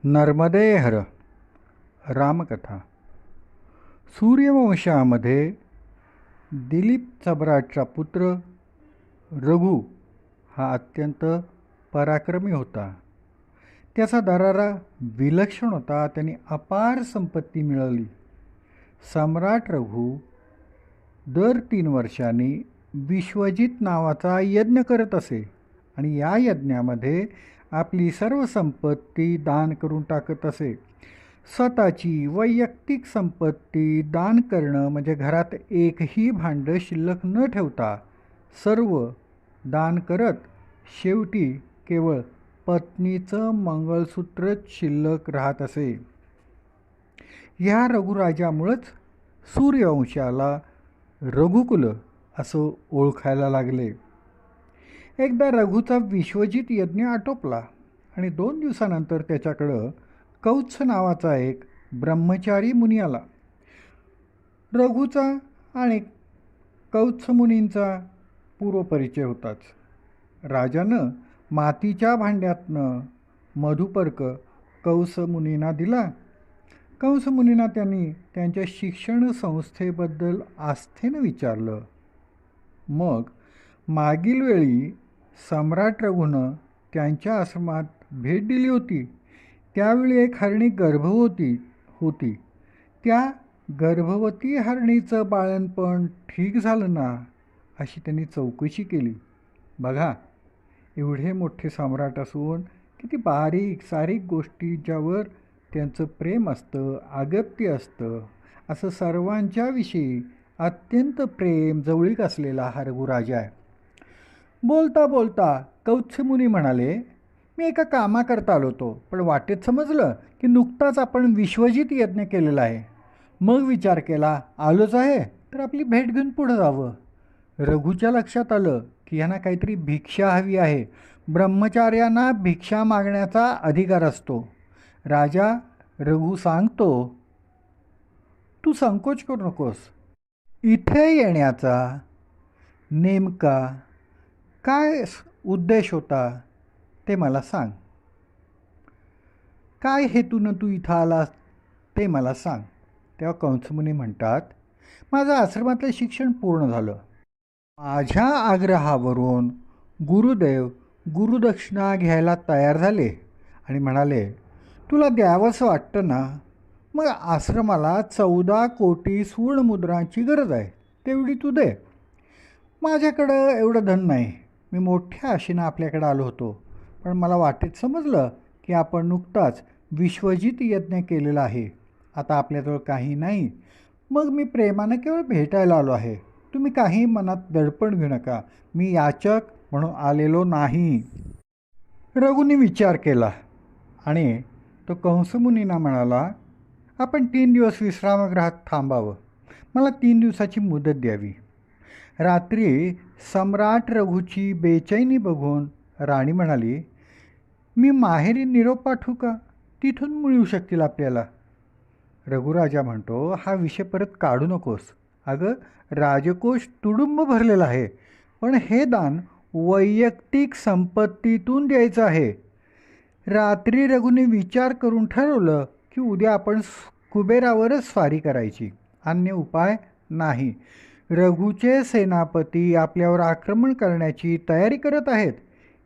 नर्मदे हर रामकथा. सूर्यवंशामध्ये दिलीप सम्राटचा पुत्र रघु हा अत्यंत पराक्रमी होता. त्याचा दरारा विलक्षण होता. त्याने अपार संपत्ती मिळवली. सम्राट रघु दर 3 वर्षांनी विश्वजित नावाचा यज्ञ करत असे आणि या यज्ञामध्ये आपली सर्व संपत्ती दान करून टाकत असे. स्वतःची वैयक्तिक संपत्ती दान करणं म्हणजे घरात एकही भांडं शिल्लक न ठेवता सर्व दान करत शेवटी केवळ पत्नीचं मंगळसूत्रच शिल्लक राहत असे. ह्या रघुराजामुळंच सूर्यवंशाला रघुकुल असं ओळखायला लागले. एकदा रघुचा विश्वजित यज्ञ आटोपला आणि 2 दिवसानंतर त्याच्याकडं कौत्स नावाचा एक ब्रह्मचारी मुनी आला. रघुचा आणि कौत्स मुनींचा पूर्वपरिचय होताच. राजानं मातीच्या भांड्यातनं मधुपर्क कंस मुनींना दिला. कंस मुनींना त्यांनी त्यांच्या शिक्षण संस्थेबद्दल आस्थेनं विचारलं. मग मागील वेळी सम्राट रघुनं त्यांच्या आश्रमात भेट दिली होती. त्यावेळी एक हरणी गर्भवती होती. त्या गर्भवती हरणीचं बाळणपण ठीक झालं ना अशी त्यांनी चौकशी केली. बघा, एवढे मोठे सम्राट असून किती बारीक सारीक गोष्टींच्यावर त्यांचं प्रेम असतं, आगत्य असतं. असं सर्वांच्याविषयी अत्यंत प्रेम जवळीक असलेला हा रघुराजा आहे. बोलता बोलता कौत्समुनी म्हणाले, मी एका कामाकरता आलो होतो, पण वाटेत समजलं की नुकताच आपण विश्वजित यज्ञ केलेला आहे. मग विचार केला आलोच आहे तर आपली भेट घेऊन पुढं जावं. रघुच्या लक्षात आलं की यांना काहीतरी भिक्षा हवी आहे. ब्रह्मचार्यांना भिक्षा मागण्याचा अधिकार असतो. राजा रघु सांगतो, तू संकोच करू नकोस. इथे येण्याचा नेमका काय उद्देश होता ते मला सांग. काय हेतूनं तू इथं आलास ते मला सांग. तेव्हा कंसमुनी म्हणतात, माझं आश्रमातलं शिक्षण पूर्ण झालं. माझ्या आग्रहावरून गुरुदेव गुरुदक्षिणा घ्यायला तयार झाले आणि म्हणाले, तुला द्यावंसं वाटतं ना, मग आश्रमाला 14 कोटी सुवर्णमुद्रांची गरज आहे, तेवढी तू दे. माझ्याकडं एवढं धन नाही. मी मोठ्या आशेनं आपल्याकडं आलो होतो, पण मला वाटेत समजलं की आपण नुकताच विश्वजित यज्ञ केलेला आहे. आता आपल्याजवळ काही नाही. मग मी प्रेमानं केवळ भेटायला आलो आहे. तुम्ही काही मनात दडपण घेऊ नका. मी याचक म्हणून आलेलो नाही. रघुनी विचार केला आणि तो कंसमुनींना म्हणाला, आपण 3 दिवस विश्रामगृहात थांबावं. मला 3 दिवसाची मुदत द्यावी. रात्री सम्राट रघुची बेचैनी बघून राणी म्हणाली, मी माहेरी निरोप पाठवू का? तिथून मिळू शकतील आपल्याला. रघुराजा म्हणतो, हा विषय परत काढू नकोस. अगं, राजकोष तुडुंब भरलेला आहे, पण हे दान वैयक्तिक संपत्तीतून द्यायचं आहे. रात्री रघुने विचार करून ठरवलं की उद्या आपण कुबेरावरच स्वारी करायची, अन्य उपाय नाही. रघुचे सेनापती आपल्यावर आक्रमण करण्याची तयारी करत आहेत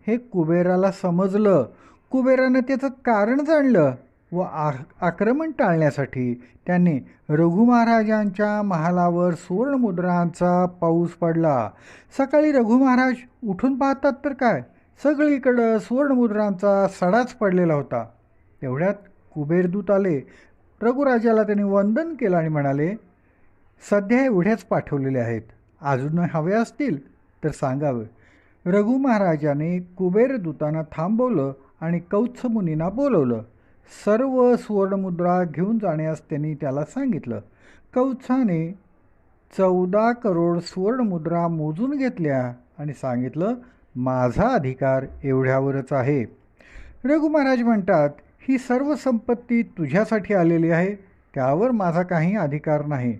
हे कुबेराला समजलं. कुबेरानं त्याचं कारण जाणलं व आक्रमण टाळण्यासाठी त्यांनी रघु महाराजांच्या महालावर सुवर्णमुद्रांचा पाऊस पडला. सकाळी रघु महाराज उठून पाहतात तर काय, सगळीकडं सुवर्णमुद्रांचा सडाच पडलेला होता. तेवढ्यात कुबेरदूत आले. रघुराजाला त्यांनी वंदन केलं आणि म्हणाले, सध्या एवढ्याच पाठवलेले आहेत. अजून हवे असतील तर सांगावं. रघु महाराजाने कुबेरदूतांना थांबवलं आणि कौत्समुनींना बोलवलं. सर्व सुवर्णमुद्रा घेऊन जाण्यास त्यांनी त्याला सांगितलं. कौत्साने 14 करोड सुवर्णमुद्रा मोजून घेतल्या आणि सांगितलं, माझा अधिकार एवढ्यावरच आहे. रघु महाराज म्हणतात, ही सर्व संपत्ती तुझ्यासाठी आलेली आहे, त्यावर माझा काही अधिकार नाही.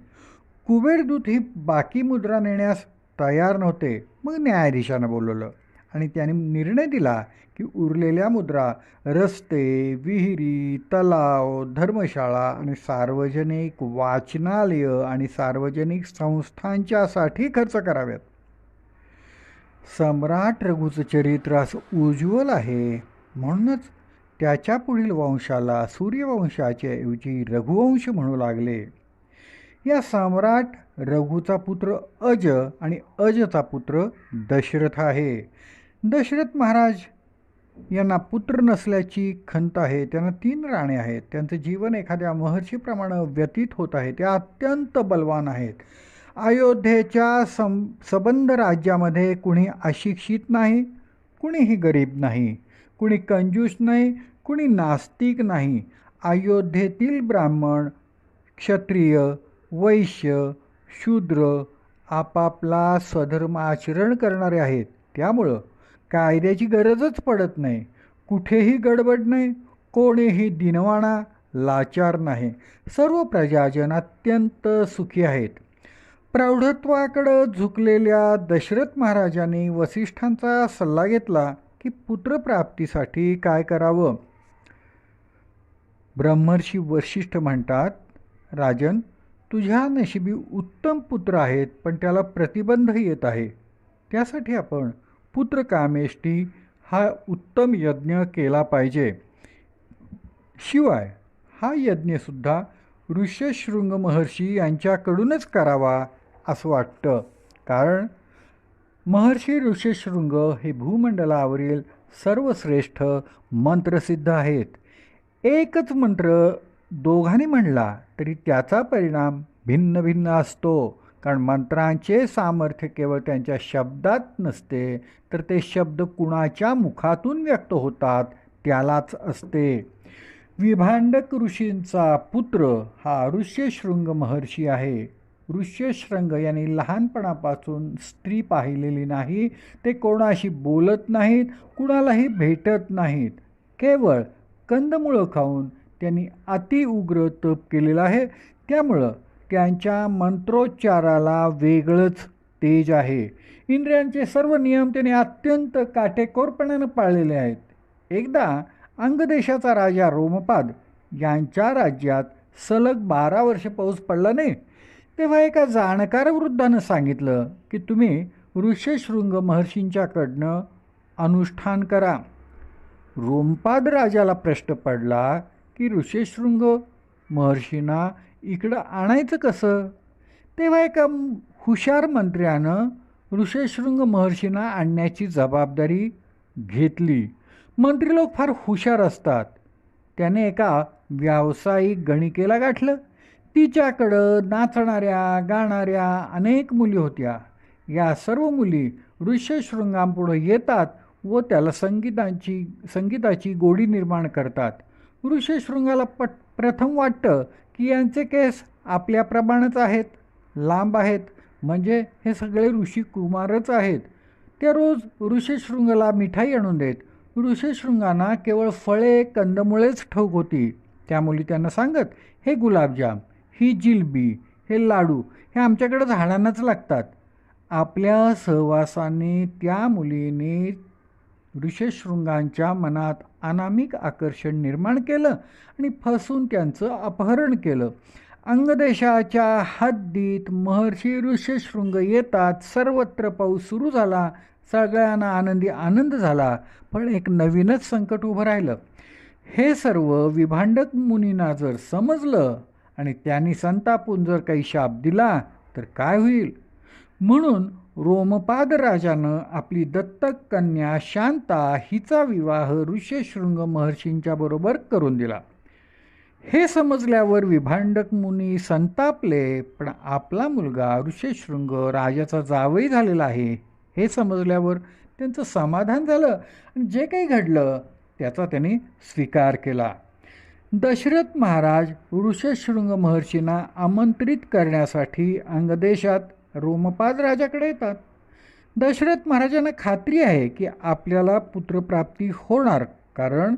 कुबेरदूत ही बाकी मुद्रा नेण्यास तयार नव्हते. मग न्यायाधीशानं बोलवलं आणि त्याने निर्णय दिला की उरलेल्या मुद्रा रस्ते, विहिरी, तलाव, धर्मशाळा आणि सार्वजनिक वाचनालय आणि सार्वजनिक संस्थांच्यासाठी खर्च कराव्यात. सम्राट रघुचं चरित्र असं उज्ज्वल आहे, म्हणूनच त्याच्या पुढील वंशाला सूर्यवंशाच्या ऐवजी रघुवंश म्हणू लागले. या सम्राट रघुचा पुत्र अज आणि अजचा पुत्र दशरथ आहे. दशरथ महाराज यांना पुत्र नसल्याची खंत आहे. त्यांना 3 राणे आहेत. त्यांचं जीवन एखाद्या महर्षीप्रमाणे व्यतीत होत आहे. ते अत्यंत बलवान आहेत. अयोध्येच्या सबंध राज्यामध्ये कुणी अशिक्षित नाही, कुणीही गरीब नाही, कुणी कंजूस नाही, कुणी नास्तिक नाही. अयोध्येतील ब्राह्मण, क्षत्रिय, वैश्य, शूद्र आपापला स्वधर्म आचरण करणारे आहेत. त्यामुळं कायद्याची गरजच पडत नाही. कुठेही गडबड नाही, कोणीही दिनवाणा लाचार नाही. सर्व प्रजाजन अत्यंत सुखी आहेत. प्रौढत्वाकडं झुकलेल्या दशरथ महाराजांनी वसिष्ठांचा सल्ला घेतला की पुत्रप्राप्तीसाठी काय करावं. ब्रह्मर्षी वसिष्ठ म्हणतात, राजन, तुझ्या नशिबी उत्तम पुत्र आहेत, पण त्याला प्रतिबंध येत आहे. त्यासाठी आपण पुत्रकामेष्टी हा उत्तम यज्ञ केला पाहिजे. शिवाय हा यज्ञसुद्धा ऋष्यशृंग महर्षी यांच्याकडूनच करावा असं वाटतं. कारण महर्षी ऋष्यशृंग हे भूमंडलावरील सर्वश्रेष्ठ मंत्रसिद्ध आहेत. एकच मंत्र दोघांनी म्हणला तरी त्याचा परिणाम भिन्न भिन्न असतो. कारण मंत्रांचे सामर्थ्य केवळ त्यांच्या शब्दात नसते, तर ते शब्द कुणाच्या मुखातून व्यक्त होतात त्यालाच असते. विभांडक ऋषींचा पुत्र हा ऋष्यशृंग महर्षी आहे. ऋष्यशृंग यांनी लहानपणापासून स्त्री पाहिलेली नाही. ते कोणाशी बोलत नाहीत, कुणालाही भेटत नाहीत. केवळ कंदमुळं खाऊन त्यांनी अतिउग्र तप केलेलं आहे. त्यामुळं त्यांच्या मंत्रोच्चाराला वेगळंच तेज आहे. इंद्रियांचे सर्व नियम त्यांनी अत्यंत काटेकोरपणानं पाळलेले आहेत. एकदा अंगदेशाचा राजा रोमपाद यांच्या राज्यात सलग 12 वर्ष पाऊस पडला नाही. तेव्हा एका जाणकार वृद्धानं सांगितलं की तुम्ही ऋष्यशृंग महर्षींच्याकडनं अनुष्ठान करा. रोमपाद राजाला प्रश्न पडला की ऋष्यशृंग महर्षींना इकडं आणायचं कसं. तेव्हा एका हुशार मंत्र्यानं ऋष्यशृंग महर्षींना आणण्याची जबाबदारी घेतली. मंत्री लोक फार हुशार असतात. त्याने एका व्यावसायिक गणिकेला गाठलं. तिच्याकडं नाचणाऱ्या गाणाऱ्या अनेक मुली होत्या. या सर्व मुली ऋष्यशृंगांपुढं येतात व त्याला संगीताची गोडी निर्माण करतात. ऋष्यशृंगाला प्रथम वाटतं की यांचे केस आपल्याप्रमाणेच आहेत, लांब आहेत, म्हणजे हे सगळे ऋषी कुमारच आहेत. ते रोज ऋष्यशृंगाला मिठाई आणून देत. ऋष्यशृंगांना केवळ फळे कंदमुळेच ठाऊक होती. त्या मुली त्यांना सांगत, हे गुलाबजाम, ही जिलबी, हे लाडू हे आमच्याकडे झाडांनाच लागतात. आपल्या सहवासाने त्या मुलीने ऋष्यशृंगांच्या मनात अनामिक आकर्षण निर्माण केलं आणि फसून त्यांचं अपहरण केलं. अंगदेशाच्या हद्दीत महर्षी ऋष्यशृंग येतात. सर्वत्र पाऊस सुरू झाला. सगळ्यांना आनंद झाला. पण एक नवीनच संकट उभं राहिलं. हे सर्व विभांडक मुनींना जर समजलं आणि त्यांनी संतापून जर काही शाप दिला तर काय होईल. म्हणून रोमपाद राजानं आपली दत्तक कन्या शांता हिचा विवाह ऋष्यशृंग महर्षींच्या बरोबर करून दिला. हे समजल्यावर विभांडक मुनी संतापले. पण आपला मुलगा ऋष्यशृंग राजाचा जावई झालेला आहे हे समजल्यावर त्यांचं समाधान झालं आणि जे काही घडलं त्याचा त्यांनी स्वीकार केला. दशरथ महाराज ऋष्यशृंग महर्षींना आमंत्रित करण्यासाठी अंगदेशात रोमपाद राजाकडे येतात. दशरथ महाराजांना खात्री आहे की आपल्याला पुत्रप्राप्ती होणार, कारण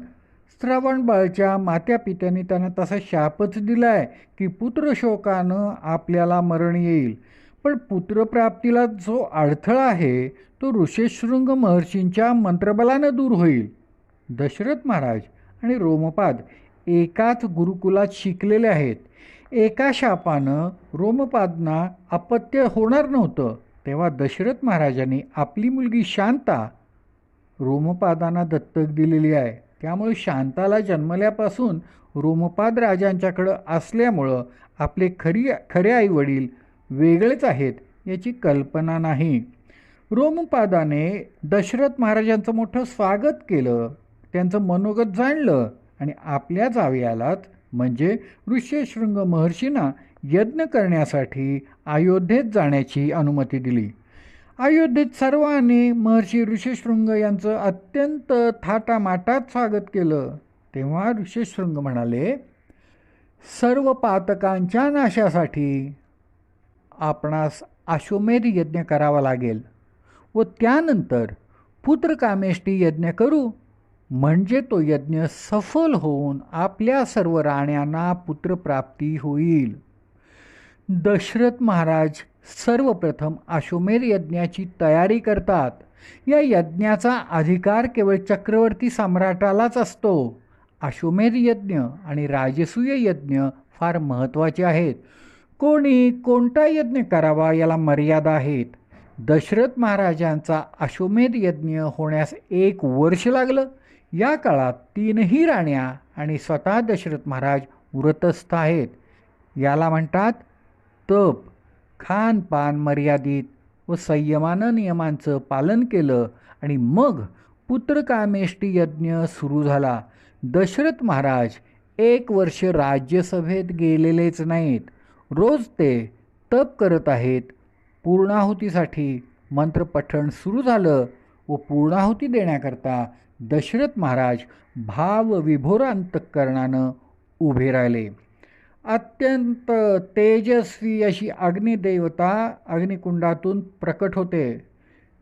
श्रवणबाळच्या मात्यापित्यांनी त्यांना तसा शापच दिला आहे की पुत्रशोकानं आपल्याला मरण येईल. पण पुत्रप्राप्तीला जो अडथळा आहे तो ऋषशृंग महर्षींच्या मंत्रबलानं दूर होईल. दशरथ महाराज आणि रोमपाद एकाच गुरुकुलात शिकलेले आहेत. एका शापानं रोमपादना अपत्य होणार नव्हतं. तेव्हा दशरथ महाराजांनी आपली मुलगी शांता रोमपादांना दत्तक दिलेली आहे. त्यामुळे शांताला जन्मल्यापासून रोमपाद राजांच्याकडं असल्यामुळं आपले खरे आई वडील वेगळेच आहेत याची कल्पना नाही. रोमपादाने दशरथ महाराजांचं मोठं स्वागत केलं, त्यांचं मनोगत जाणलं आणि आपल्या जावयालाच म्हणजे ऋष्यशृंग महर्षींना यज्ञ करण्यासाठी अयोध्येत जाण्याची अनुमती दिली. अयोध्येत सर्वांनी महर्षी ऋषशृंग यांचं अत्यंत थाटामाटात स्वागत केलं. तेव्हा ऋषशृंग म्हणाले, सर्व पातकांच्या नाशासाठी आपणास अश्वमेध यज्ञ करावा लागेल व त्यानंतर पुत्रकामेष्टी यज्ञ करू, म्हणजे तो यज्ञ सफल होऊन आपल्या सर्व राण्यांना पुत्रप्राप्ती होईल. दशरथ महाराज सर्वप्रथम अश्वमेध यज्ञाची तयारी करतात. या यज्ञाचा अधिकार केवळ चक्रवर्ती सम्राटालाच असतो. अश्वमेध यज्ञ आणि राजसूय यज्ञ फार महत्त्वाचे आहेत. कोणी कोणता यज्ञ करावा याला मर्यादा आहेत. दशरथ महाराजांचा अश्वमेध यज्ञ होण्यास 1 वर्ष लागलं. या काळात 3ही राण्या आणि स्वतः दशरथ महाराज व्रतस्थ आहेत. याला म्हणतात तप. खानपान मर्यादित व संयमानं नियमांचं पालन केलं आणि मग पुत्रकामेष्टी यज्ञ सुरू झाला. दशरथ महाराज 1 वर्ष राज्यसभेत गेलेलेच नाहीत. रोज ते तप करत आहेत. पूर्णाहुतीसाठी मंत्रपठण सुरू झालं व पूर्णाहुती देण्याकरता दशरथ महाराज भावविभोर अंतःकरणानं उभे राहिले. अत्यंत तेजस्वी अशी अग्निदेवता अग्निकुंडातून प्रकट होते.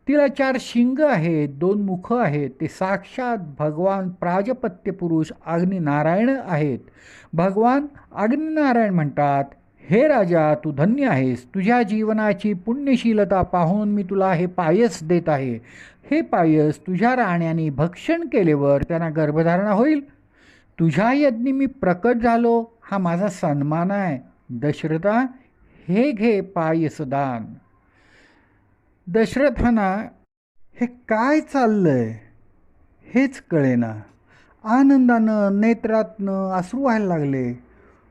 तिला 4 शिंग आहेत, 2 मुखं आहेत. ते साक्षात भगवान प्राजपत्य पुरुष अग्निनारायण आहेत. भगवान अग्निनारायण म्हणतात, हे राजा, तू धन्य आहेस. तुझ्या जीवनाची पुण्यशीलता पाहून मी तुला हे पायस देत आहे. हे पायस तुझ्या राण्यांनी भक्षण केल्यावर त्यांना गर्भधारणा होईल. तुझ्या यज्ञी मी प्रकट झालो, हा माझा सन्मान आहे. दशरथा, हे घे पायसदान. दशरथांना हे काय चाललंय हेच कळेना. आनंदानं नेत्रातनं अश्रू व्हायला लागले.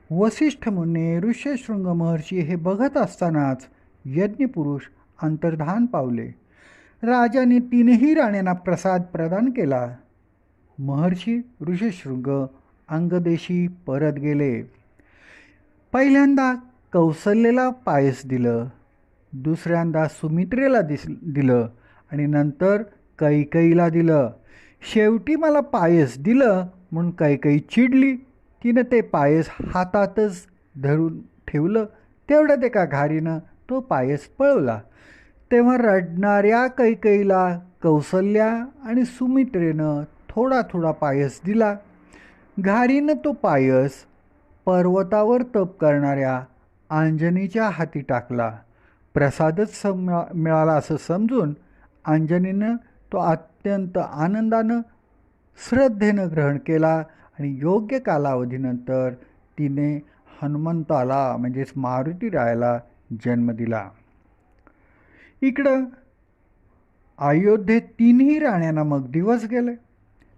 वसिष्ठ मुनी ऋष्यशृंग महर्षी हे बघत असतानाच यज्ञपुरुष अंतर्धान पावले. राजाने 3ही राण्यांना प्रसाद प्रदान केला. महर्षी ऋषशृंग अंगदेशी परत गेले. पहिल्यांदा कौसल्येला पायस दिलं, दुसऱ्यांदा सुमित्रेला दिलं आणि नंतर कैकेयीला दिलं. शेवटी मला पायस दिलं म्हणून कैकेयी चिडली. तिनं ते पायस हातातच धरून ठेवलं. तेवढ्यात एका घारीनं तो पायस पळवला. तेव्हा रडणाऱ्या कैकेयीला कौसल्या आणि सुमित्रेनं थोडा थोडा पायस दिला. घारीनं तो पायस पर्वतावर तप करणाऱ्या अंजनीच्या हाती टाकला. प्रसादच मिळाला असं समजून अंजनीनं तो अत्यंत आनंदानं श्रद्धेनं ग्रहण केला आणि योग्य कालावधीनंतर तिने हनुमंताला म्हणजेच मारुतीरायाला जन्म दिला. इकडं अयोध्येत 3ही राण्यांना मग दिवस गेले.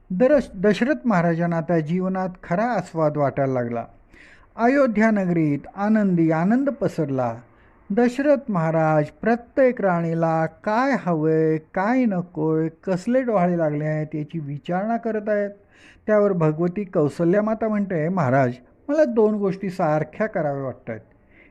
दशरथ महाराजांना त्या जीवनात खरा आस्वाद वाटायला लागला. अयोध्या नगरीत आनंद पसरला. दशरथ महाराज प्रत्येक राणीला काय हवंय, काय नकोय, कसले डोहाळे लागले आहेत याची विचारणा करत आहेत. त्यावर भगवती कौसल्या माता म्हणते, महाराज, मला 2 गोष्टी सारख्या कराव्या वाटत आहेत.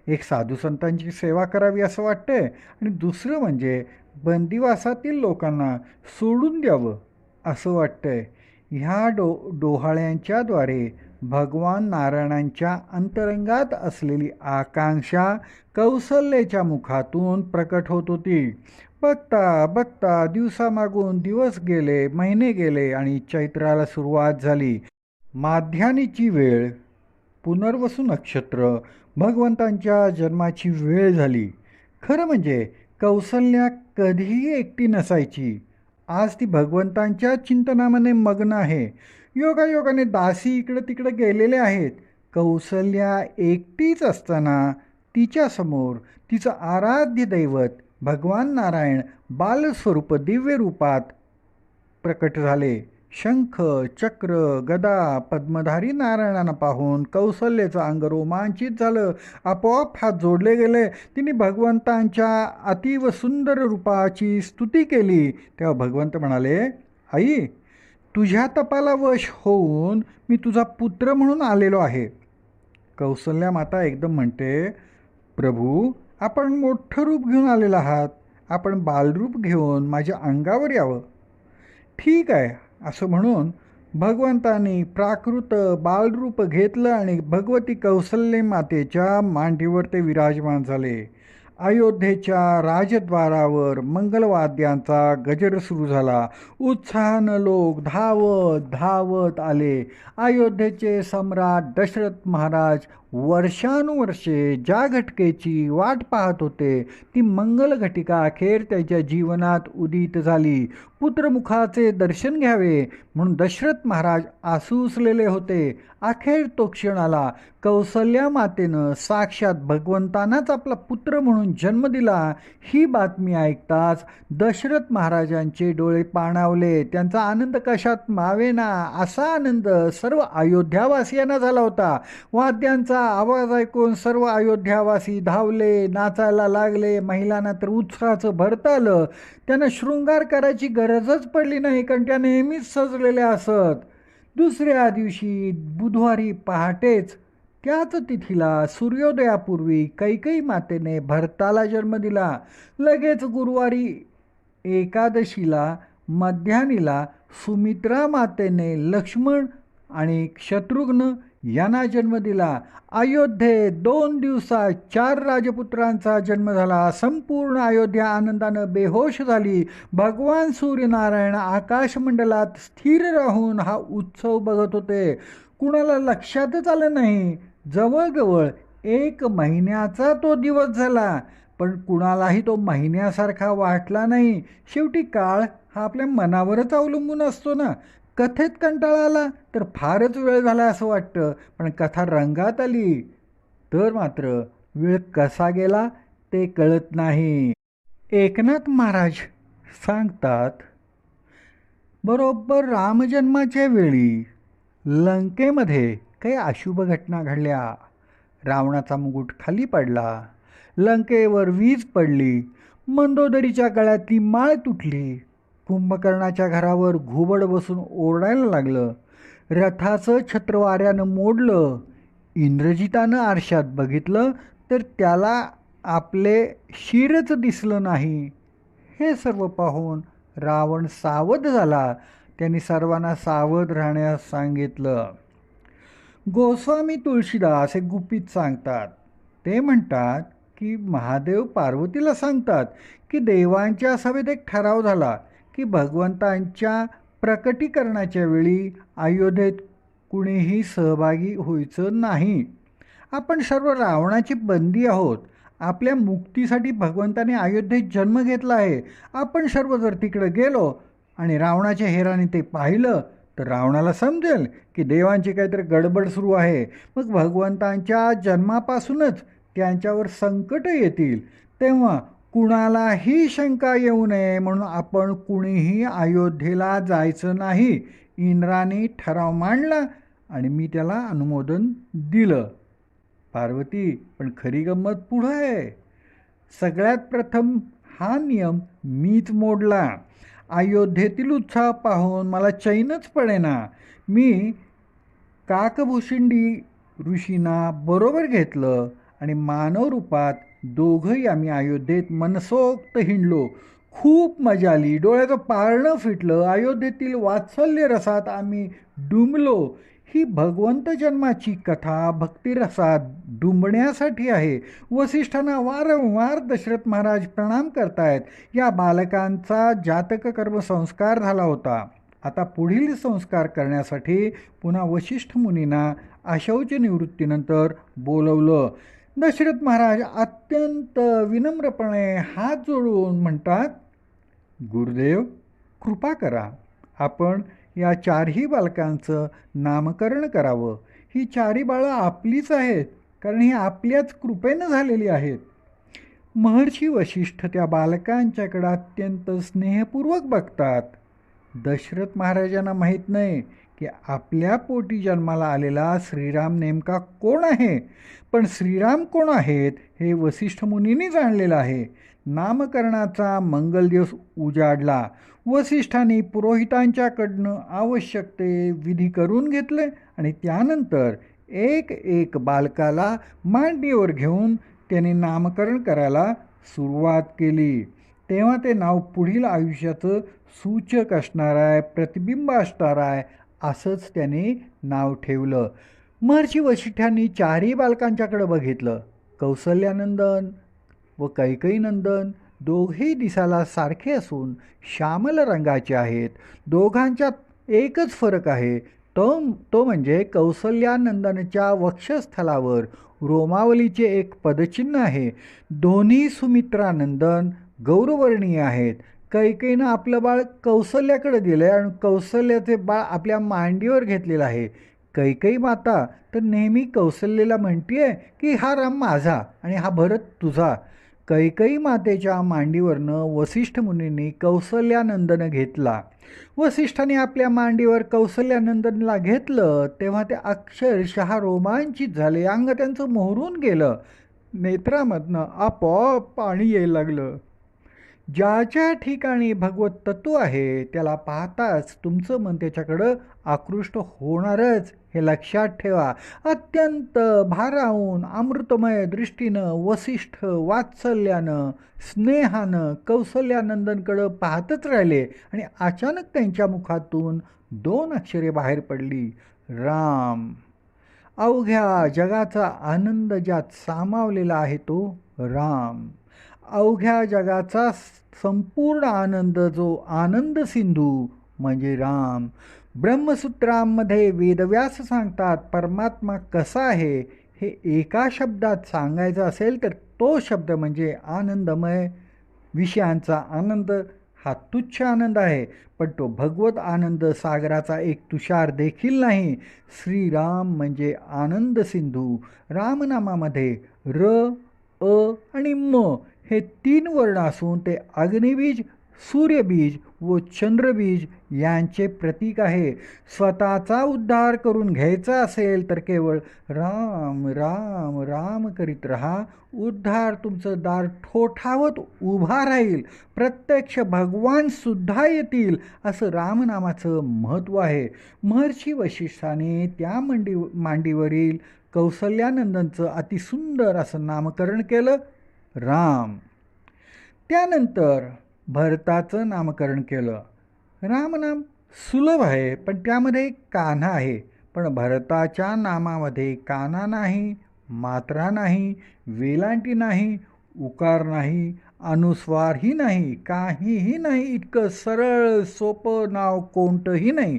एक साधू संतांची सेवा करावी असं वाटतंय आणि दुसरं म्हणजे बंदिवासातील लोकांना सोडून द्यावं असं वाटतंय. ह्या डोहाळ्यांच्याद्वारे भगवान नारायणांच्या अंतरंगात असलेली आकांक्षा कौसल्याच्या मुखातून प्रकट होत होती. बघता बघता दिवसामागून दिवस गेले, महिने गेले आणि चैत्राला सुरुवात झाली. माध्यान्हीची वेळ, पुनर्वसू नक्षत्र, भगवंतांच्या जन्माची वेळ झाली. खरं म्हणजे कौसल्या कधीही एकटी नसायची. आज ती भगवंतांच्या चिंतनामध्ये मग्न आहे. योगायोगाने दासी इकडं तिकडं गेलेले आहेत. कौसल्या एकटीच असताना तिच्यासमोर तिचं आराध्य दैवत भगवान नारायण बालस्वरूप दिव्य रूपात प्रकट झाले. शंख, चक्र, गदा, पद्मधारी नारायणांना पाहून कौसल्याचं अंग रोमांचित झालं. आपोआप हात जोडले गेले. तिने भगवंतांच्या अतीव सुंदर रूपाची स्तुती केली. तेव्हा भगवंत म्हणाले, आई, तुझ्या तपाला वश होऊन मी तुझा पुत्र म्हणून आलेलो आहे. कौसल्या माता एकदम म्हणते, प्रभू, आपण मोठं रूप घेऊन आलेला आहात. आपण बालरूप घेऊन माझ्या अंगावर यावं. ठीक आहे असं म्हणून भगवंतांनी प्राकृत बालरूप घेतलं आणि भगवती कौसल्य मातेच्या मांडीवर ते विराजमान झाले. अयोध्येच्या राजद्वारावर मंगलवाद्यांचा गजर सुरू झाला. उत्साहानं लोक धावत धावत आले. अयोध्येचे सम्राट दशरथ महाराज वर्षानुवर्षे ज्या घटकेची वाट पाहत होते ती मंगल घटिका अखेर त्याच्या जीवनात उदित झाली. पुत्रमुखाचे दर्शन घ्यावे म्हणून दशरथ महाराज आसूसलेले होते. अखेर तो क्षण आला. कौसल्या मातेनं साक्षात भगवंतांनाच आपला पुत्र म्हणून जन्म दिला. ही बातमी ऐकताच दशरथ महाराजांचे डोळे पाणावले. त्यांचा आनंद कशात मावेना असा आनंद सर्व अयोध्यावासियांना झाला होता. वाद्यांचा आवाज ऐकून सर्व अयोध्यावासी धावले, नाचायला लागले. महिलांना तर उत्साहाचं भरतं आलं. त्यांना शृंगार करायची गरजच पडली नाही, कारण त्या नेहमीच सजलेल्या असत. दुसऱ्या दिवशी बुधवारी पहाटेच त्याच तिथीला सूर्योदयापूर्वी कैकेयी मातेने भरताला जन्म दिला. लगेच गुरुवारी एकादशीला मध्यानीला सुमित्रा मातेने लक्ष्मण आणि शत्रुघ्न यांना जन्म दिला. अयोध्येत 2 दिवसात 4 राजपुत्रांचा जन्म झाला. संपूर्ण अयोध्या आनंदानं बेहोश झाली. भगवान सूर्यनारायण आकाशमंडलात स्थिर राहून हा उत्सव बघत होते. कुणाला लक्षातच आलं नाही. जवळजवळ 1 महिन्याचा तो दिवस झाला, पण कुणालाही तो महिन्यासारखा वाटला नाही. शेवटी काळ हा आपल्या मनावरच अवलंबून असतो ना. कथेत कंटाळा आला तर फारच वेळ झाला असं वाटतं, पण कथा रंगात आली तर मात्र वेळ कसा गेला ते कळत नाही. एकनाथ महाराज सांगतात, बरोबर रामजन्माच्या वेळी लंकेमध्ये काही अशुभ घटना घडल्या. रावणाचा मुकुट खाली पडला, लंकेवर वीज पडली, मंदोदरीच्या गळ्यातली माळ तुटली, कुंभकर्णाच्या घरावर घुबड बसून ओरडायला लागलं, रथाचं छत्र वाऱ्यानं मोडलं. इंद्रजितानं आरशात बघितलं तर त्याला आपले शिरच दिसलं नाही. हे सर्व पाहून रावण सावध झाला. त्यांनी सर्वांना सावध राहण्यास सांगितलं. गोस्वामी तुळशीदास हे गुपित सांगतात. ते म्हणतात की महादेव पार्वतीला सांगतात की देवांच्या सभेत एक ठराव झाला की भगवंतांच्या प्रकटीकरणाच्या वेळी अयोध्येत कुणीही सहभागी व्हायचं नाही. आपण सर्व रावणाची बंदी आहोत. आपल्या मुक्तीसाठी भगवंताने अयोध्येत जन्म घेतला आहे. आपण सर्व जर तिकडे गेलो आणि रावणाच्या हेराने ते पाहिलं तर रावणाला समजेल की देवांची काहीतरी गडबड सुरू आहे. मग भगवंतांच्या जन्मापासूनच त्यांच्यावर संकट येतील. तेव्हा कुणालाही शंका येऊ नये म्हणून आपण कुणीही अयोध्येला जायचं नाही. इंद्राने ठराव मांडला आणि मी त्याला अनुमोदन दिलं. पार्वती, पण खरी गंमत पुढं आहे. सगळ्यात प्रथम हा नियम मीच मोडला. अयोध्येतील उत्साह पाहून मला चैनच पडेना. मी काकभूषिंडी ऋषींना बरोबर घेतलं आणि मानव रूपात दोघंही आम्ही अयोध्येत मनसोक्त हिंडलो. खूप मजा आली. डोळ्याचं पारणं फिटलं. अयोध्येतील वात्सल्य रसात आम्ही डुंबलो. ही भगवंत जन्माची कथा भक्तिरसात डुंबण्यासाठी आहे. वसिष्ठांना वारंवार दशरथ महाराज प्रणाम करतायत. या बालकांचा जातक कर्म संस्कार झाला होता. आता पुढील संस्कार करण्यासाठी पुन्हा वसिष्ठ मुनींना अशौच निवृत्तीनंतर बोलवलं. दशरथ महाराज अत्यंत विनम्रपणे हात जोडून म्हणतात, गुरुदेव कृपा करा, आपण या चारही बालकांचं नामकरण करावं. ही चारही बाळं आपलीच आहेत, कारण ही आपल्याच कृपेनं झालेली आहेत. महर्षी वशिष्ठ त्या बालकांच्याकडे अत्यंत स्नेहपूर्वक बघतात. दशरथ महाराजांना माहीत नाही की आपल्या पोटी जन्माला आलेला श्रीराम नेमका कोण आहे, पण श्रीराम कोण आहेत हे वसिष्ठ मुनींनी जाणलेलं आहे. नामकरणाचा मंगल दिवस उजाडला. वसिष्ठांनी पुरोहितांच्याकडनं आवश्यक ते विधी करून घेतले आणि त्यानंतर एक एक बालकाला मांडीवर घेऊन त्याने नामकरण करायला सुरुवात केली. तेव्हा ते नाव पुढील आयुष्याचं सूचक असणार आहे, प्रतिबिंब असणार आहे, असंच त्याने नाव ठेवलं. महर्षी वशिष्ठांनी चारही बालकांच्याकडे बघितलं. कौसल्यानंदन व कैकईनंदन दोघेही दिसायला सारखे असून श्यामल रंगाचे आहेत. दोघांच्यात एकच फरक आहे, तो म्हणजे कौसल्यानंदनच्या वक्षस्थलावर रोमावलीचे एक पदचिन्ह आहे. दोन्ही सुमित्रानंदन गौरवर्णीय आहेत. कैकेयीनं आपलं बाळ कौसल्याकडे दिलं आहे आणि कौसल्याचे बाळ आपल्या मांडीवर घेतलेलं आहे. कैकेयी माता तर नेहमी कौसल्याला म्हणते की हा राम माझा आणि हा भरत तुझा. कैकेयी मातेच्या मांडीवरनं वसिष्ठ मुनींनी कौसल्यानंदन घेतला. वसिष्ठाने आपल्या मांडीवर कौसल्यानंदनला घेतलं तेव्हा ते अक्षरशः रोमांचित झाले. अंग त्यांचं मोहरून गेलं. नेत्रामधनं आपोआप पाणी यायला लागलं. ज्याच्या ठिकाणी भगवत तत्व आहे त्याला पाहताच तुमचं मन त्याच्याकडं आकृष्ट होणारच, हे लक्षात ठेवा. अत्यंत भारावून अमृतमय दृष्टीनं वसिष्ठ वात्सल्यानं स्नेहानं कौसल्यानंदनकडं पाहतच राहिले आणि अचानक त्यांच्या मुखातून 2 अक्षरे बाहेर पडली, राम. अवघ्या जगाचा आनंद ज्यात सामावलेला आहे तो राम. अवघ्या जगाचा संपूर्ण आनंद जो आनंद सिंधू म्हणजे राम. ब्रह्मसूत्रांमध्ये वेदव्यास सांगतात परमात्मा कसा आहे हे एका शब्दात सांगायचं असेल तर तो शब्द म्हणजे आनंदमय. विषयांचा आनंद हा तुच्छ आनंद आहे, पण तो भगवत आनंद सागराचा एक तुषार देखील नाही. श्रीराम म्हणजे आनंद सिंधू. रामनामामध्ये र, अ आणि म हे 3 वर्ण असून ते अग्निबीज, सूर्यबीज व चंद्रबीज यांचे प्रतीक आहे. स्वतःचा उद्धार करून घ्यायचा असेल तर केवळ राम राम राम करीत राहा. उद्धार तुमचं दार ठोठावत उभा राहील. प्रत्यक्ष भगवानसुद्धा येतील, असं रामनामाचं महत्त्व आहे. महर्षी वशिष्ठाने त्या मांडीवरील कौसल्यानंदनचं अतिसुंदर असं नामकरण केलं, राम. त्यानंतर भरताचं नामकरण केलं. रामनाम सुलभ आहे, पण त्यामध्ये कान्हा आहे. पण भरताच्या नामामध्ये काना नाही, मात्रा नाही, वेलांटी नाही, उकार नाही, अनुस्वारही नाही, काहीही नाही. इतकं सरळ सोपं नाव कोणतंही नाही.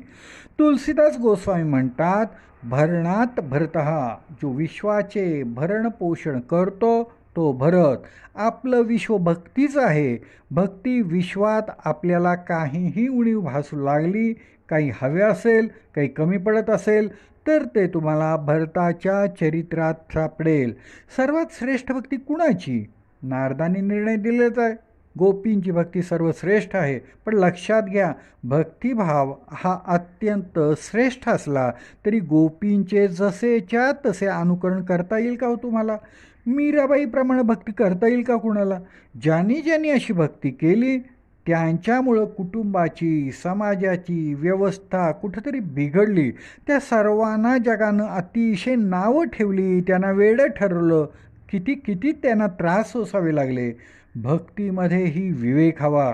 तुलसीदास गोस्वामी म्हणतात, भरणात भरतहा, जो विश्वाचे भरण पोषण करतो तो भरत. आपलं विश्व भक्तीच आहे. भक्ती विश्वात आपल्याला काहीही उणीव भासू लागली, काही हवे असेल, काही कमी पडत असेल तर ते तुम्हाला भरताच्या चरित्रात सापडेल. सर्वात श्रेष्ठ भक्ती कुणाची? नारदांनी निर्णय दिलेच आहे, गोपींची भक्ती सर्वश्रेष्ठ आहे. पण लक्षात घ्या, भक्तिभाव हा अत्यंत श्रेष्ठ असला तरी गोपींचे जसेच्या तसे अनुकरण करता येईल का हो तुम्हाला? मीराबाईप्रमाणे भक्ती करता येईल का कुणाला? ज्यांनी ज्यांनी अशी भक्ती केली त्यांच्यामुळं कुटुंबाची, समाजाची व्यवस्था कुठंतरी बिघडली. त्या सर्वांना जगानं अतिशय नावं ठेवली, त्यांना वेडं ठरवलं, किती किती त्यांना त्रास सोसावे लागले. भक्तीमध्येही विवेक हवा.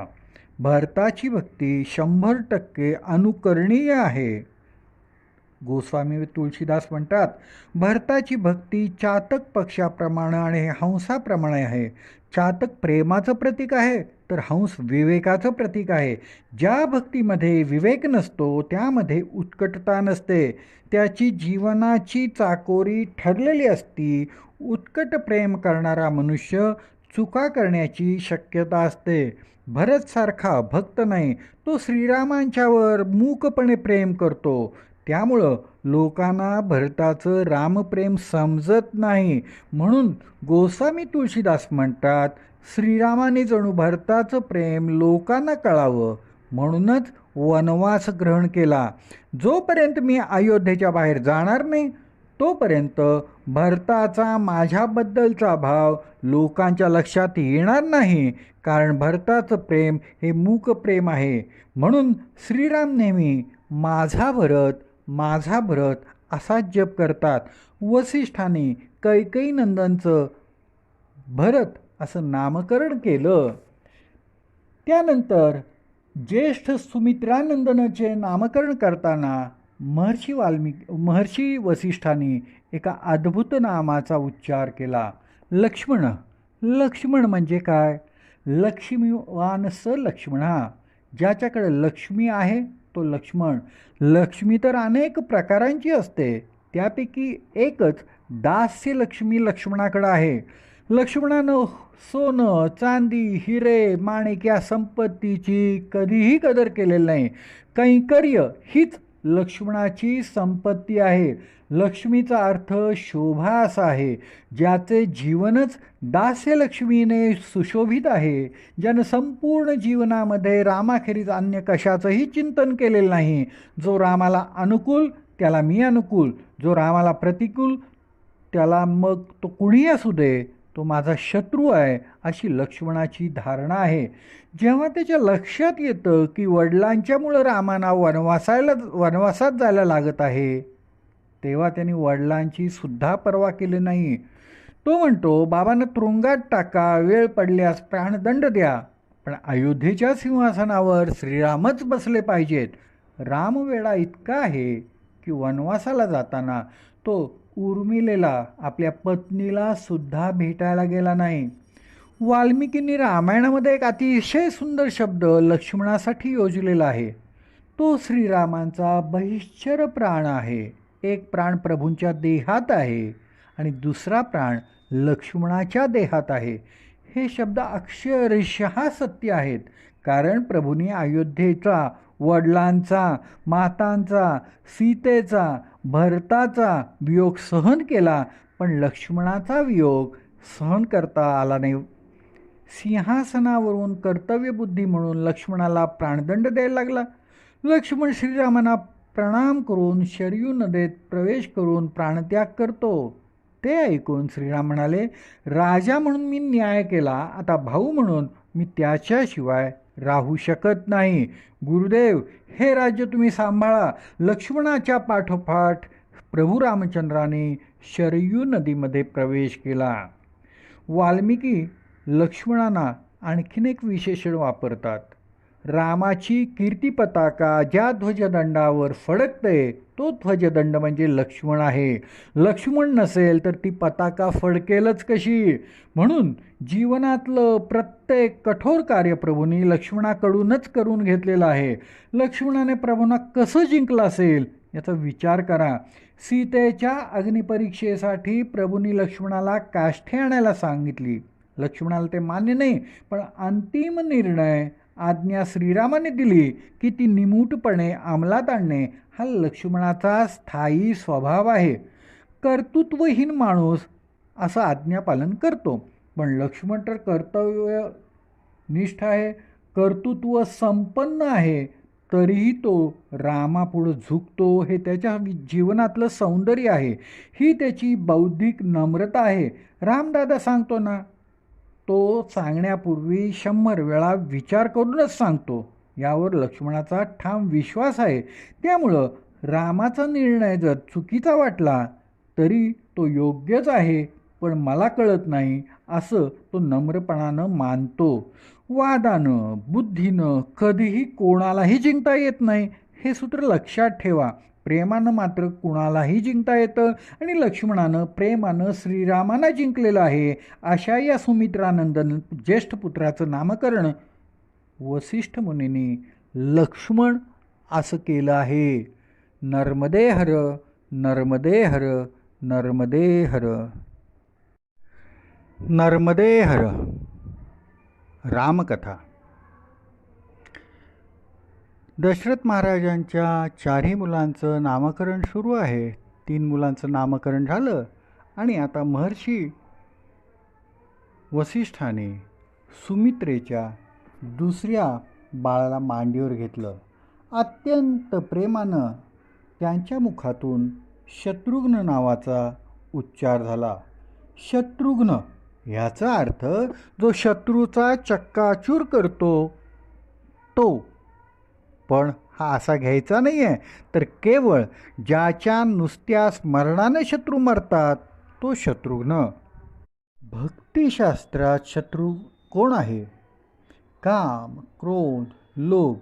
भरताची भक्ती 100% अनुकरणीय आहे. गोस्वामी तुळशीदास म्हणतात, भरताची भक्ती चातक पक्षाप्रमाणे आणि हंसाप्रमाणे आहे. चातक प्रेमाचं प्रतीक आहे, तर हंस विवेकाचं प्रतीक आहे. ज्या भक्तीमध्ये विवेक नसतो त्यामध्ये उत्कटता नसते. त्याची जीवनाची चाकोरी ठरलेली असती. उत्कट प्रेम करणारा मनुष्य चुका करण्याची शक्यता असते. भरतसारखा भक्त नाही, तो श्रीरामांच्यावर मूकपणे प्रेम करतो. त्यामुळं लोकांना भरताचं रामप्रेम समजत नाही. म्हणून गोस्वामी तुळशीदास म्हणतात, श्रीरामाने जणू भरताचं प्रेम लोकांना कळावं म्हणूनच वनवास ग्रहण केला. जोपर्यंत मी अयोध्येच्या बाहेर जाणार नाही तोपर्यंत भरताचा माझ्याबद्दलचा भाव लोकांच्या लक्षात येणार नाही. कारण भरताचं प्रेम हे मूक प्रेम आहे. म्हणून श्रीराम नेहमी माझा भरत, माझा भरत असाच जप करतात. वसिष्ठाने कैकेयी नंदनचं भरत असं नामकरण केलं. त्यानंतर ज्येष्ठ सुमित्रानंदनचे नामकरण करताना महर्षी वसिष्ठांनी एका अद्भुत नामाचा उच्चार केला, लक्ष्मण. लक्ष्मण म्हणजे काय? लक्ष्मीवान स लक्ष्मणा. ज्याच्याकडे लक्ष्मी आहे तो लक्ष्मण. लक्ष्मी तर अनेक प्रकारांची असते, त्यापैकी एकच दास्य लक्ष्मी लक्ष्मणाकडे आहे. लक्ष्मणानं सोनं, चांदी, हिरे, माणिक या संपत्तीची कधीही कदर केलेली नाही. कैंकर्य हीच लक्ष्मणाची संपत्ती आहे. लक्ष्मीचा अर्थ शोभा असा आहे. ज्याचे जीवनच दास्यलक्ष्मीने सुशोभित आहे, ज्यानं संपूर्ण जीवनामध्ये रामाखेरीज अन्य कशाचंही चिंतन केलेलं नाही. जो रामाला अनुकूल त्याला मी अनुकूल, जो रामाला प्रतिकूल त्याला मग तो कुणीही असू दे तो माझा शत्रू आहे, अशी लक्ष्मणाची धारणा आहे. जेव्हा त्याच्या लक्षात येतं की वडिलांच्यामुळं रामांना वनवासात जायला लागत आहे, तेव्हा त्यांनी वडिलांची सुद्धा पर्वा केली नाही. तो म्हणतो, बाबांना तुरुंगात टाका, वेळ पडल्यास प्राणदंड द्या, पण अयोध्येच्या सिंहासनावर श्रीरामच बसले पाहिजेत. रामवेळा इतका आहे की वनवासाला जाताना तो उर्मिलेला आपल्या पत्नीला सुद्धा भेटायला गेला नाही. वाल्मिकींनी रामायणामध्ये एक अतिशय सुंदर शब्द लक्ष्मणासाठी योजलेला आहे. तो श्रीरामांचा बहिश्चर प्राण आहे. एक प्राण प्रभूंच्या देहात आहे आणि दुसरा प्राण लक्ष्मणाच्या देहात आहे. हे शब्द अक्षरशः सत्य आहेत. कारण प्रभूंनी अयोध्येचा, वडिलांचा, मातांचा, सीतेचा, भरताचा वियोग सहन केला, पण लक्ष्मणाचा वियोग सहन करता आला नाही. सिंहासनावरून कर्तव्यबुद्धी म्हणून लक्ष्मणाला प्राणदंड द्यायला लागला. लक्ष्मण श्रीरामांना प्रणाम करून शरयू नदीत प्रवेश करून प्राणत्याग करतो. ते ऐकून श्रीराम म्हणाले, राजा म्हणून मी न्याय केला, आता भाऊ म्हणून मी त्याच्याशिवाय राहू शकत नाही. गुरुदेव, हे राज्य तुम्ही सांभाळा. लक्ष्मणाच्या पाठोपाठ प्रभू रामचंद्राने शरयू नदीमध्ये प्रवेश केला. वाल्मिकी लक्ष्मणांना आणखीन एक विशेषण वापरतात. रामाची कीर्ती पताका ज्या ध्वजदंडावर फडकते तो ध्वजदंड म्हणजे लक्ष्मण आहे. लक्ष्मण नसेल तर ती पताका फडकेलच कशी? म्हणून जीवनातलं प्रत्येक कठोर कार्य प्रभूंनी लक्ष्मणाकडूनच करून घेतलेलं आहे. लक्ष्मणाने प्रभूंना कसं जिंकलं असेल याचा विचार करा. सीतेच्या अग्निपरीक्षेसाठी प्रभूंनी लक्ष्मणाला काष्ठे आणायला सांगितली. लक्ष्मणाला ते मान्य नाही, पण अंतिम निर्णय आज्ञा श्रीरामाने दिली की ती निमूटपणे अंमलात आणणे हा लक्ष्मणाचा स्थायी स्वभाव आहे. कर्तृत्वहीन माणूस असं आज्ञापालन करतो, पण लक्ष्मण तर कर्तव्यनिष्ठ आहे, कर्तृत्व संपन्न आहे, तरीही तो रामापुढं झुकतो. हे त्याच्या जीवनातलं सौंदर्य आहे. ही त्याची बौद्धिक नम्रता आहे. रामदादा सांगतो ना, तो सांगण्यापूर्वी 100 वेळा विचार करूनच सांगतो. यावर लक्ष्मणाचा ठाम विश्वास आहे. त्यामुळं रामाचा निर्णय जर चुकीचा वाटला तरी तो योग्यच आहे, पण मला कळत नाही असं तो नम्रपणानं मानतो. वादानं, बुद्धीनं कधीही कोणालाही जिंकता येत नाही, हे सूत्र लक्षात ठेवा. प्रेमानं मात्र कुणालाही जिंकता येतं आणि लक्ष्मणानं प्रेमानं श्रीरामांना जिंकलेलं आहे. अशा या सुमित्रानंदन ज्येष्ठ पुत्राचं नामकरण वसिष्ठ मुनींनी लक्ष्मण असं केलं आहे. नर्मदे हर, नर्मदे हर, नर्मदे हर. नर्मदे हर. रामकथा. दशरथ महाराजांच्या 4ही मुलांचं नामकरण सुरू आहे. 3 मुलांचं नामकरण झालं आणि आता महर्षी वसिष्ठाने सुमित्रेच्या दुसऱ्या बाळाला मांडीवर घेतलं. अत्यंत प्रेमानं त्यांच्या मुखातून शत्रुघ्न नावाचा उच्चार झाला. शत्रुघ्न ह्याचा अर्थ जो शत्रूचा चक्काचूर करतो तो. पण हा असा घ्यायचा नाही आहे, तर केवळ ज्याच्या नुसत्या स्मरणाने शत्रू मरतात तो शत्रुघ्न. भक्तिशास्त्रात शत्रू कोण आहे? काम, क्रोध, लोभ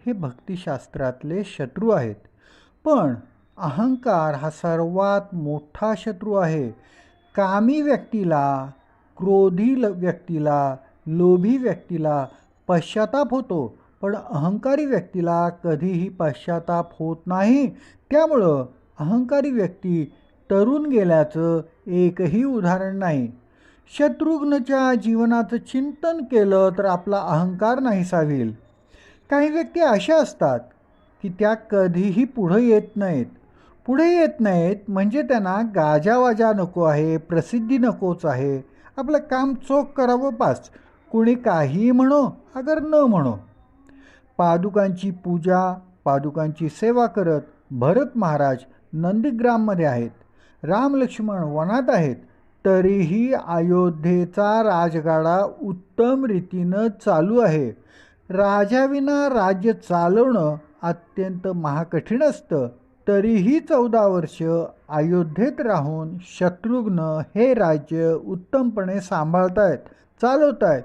हे भक्तिशास्त्रातले शत्रू आहेत. पण अहंकार हा सर्वात मोठा शत्रू आहे. कामी व्यक्तीला, क्रोधी व्यक्तीला, लोभी व्यक्तीला पश्चाताप होतो, पण अहंकारी व्यक्तीला कधीही पश्चाताप होत नाही. त्यामुळं अहंकारी व्यक्ती तरुण गेल्याचं एकही उदाहरण नाही. शत्रुघ्नच्या जीवनाचं चिंतन केलं तर आपला अहंकार नाहीसा होईल. काही व्यक्ती अशा असतात की त्या कधीही पुढे येत नाहीत. पुढे येत नाहीत म्हणजे त्यांना गाजावाजा नको आहे, प्रसिद्धी नकोच आहे. आपलं काम चोख करावं पास. कोणी काहीही म्हणो अगर न म्हणो. पादुकांची पूजा, पादुकांची सेवा करत भरत महाराज नंदीग्राममध्ये आहेत. राम लक्ष्मण वनात आहेत. तरीही अयोध्येचा राजगाडा उत्तम रीतीनं चालू आहे. राजाविना राज्य चालवणं अत्यंत महाकठीण असतं. तरीही 14 वर्ष अयोध्येत राहून शत्रुघ्न हे राज्य उत्तमपणे सांभाळतायत, चालवतायत.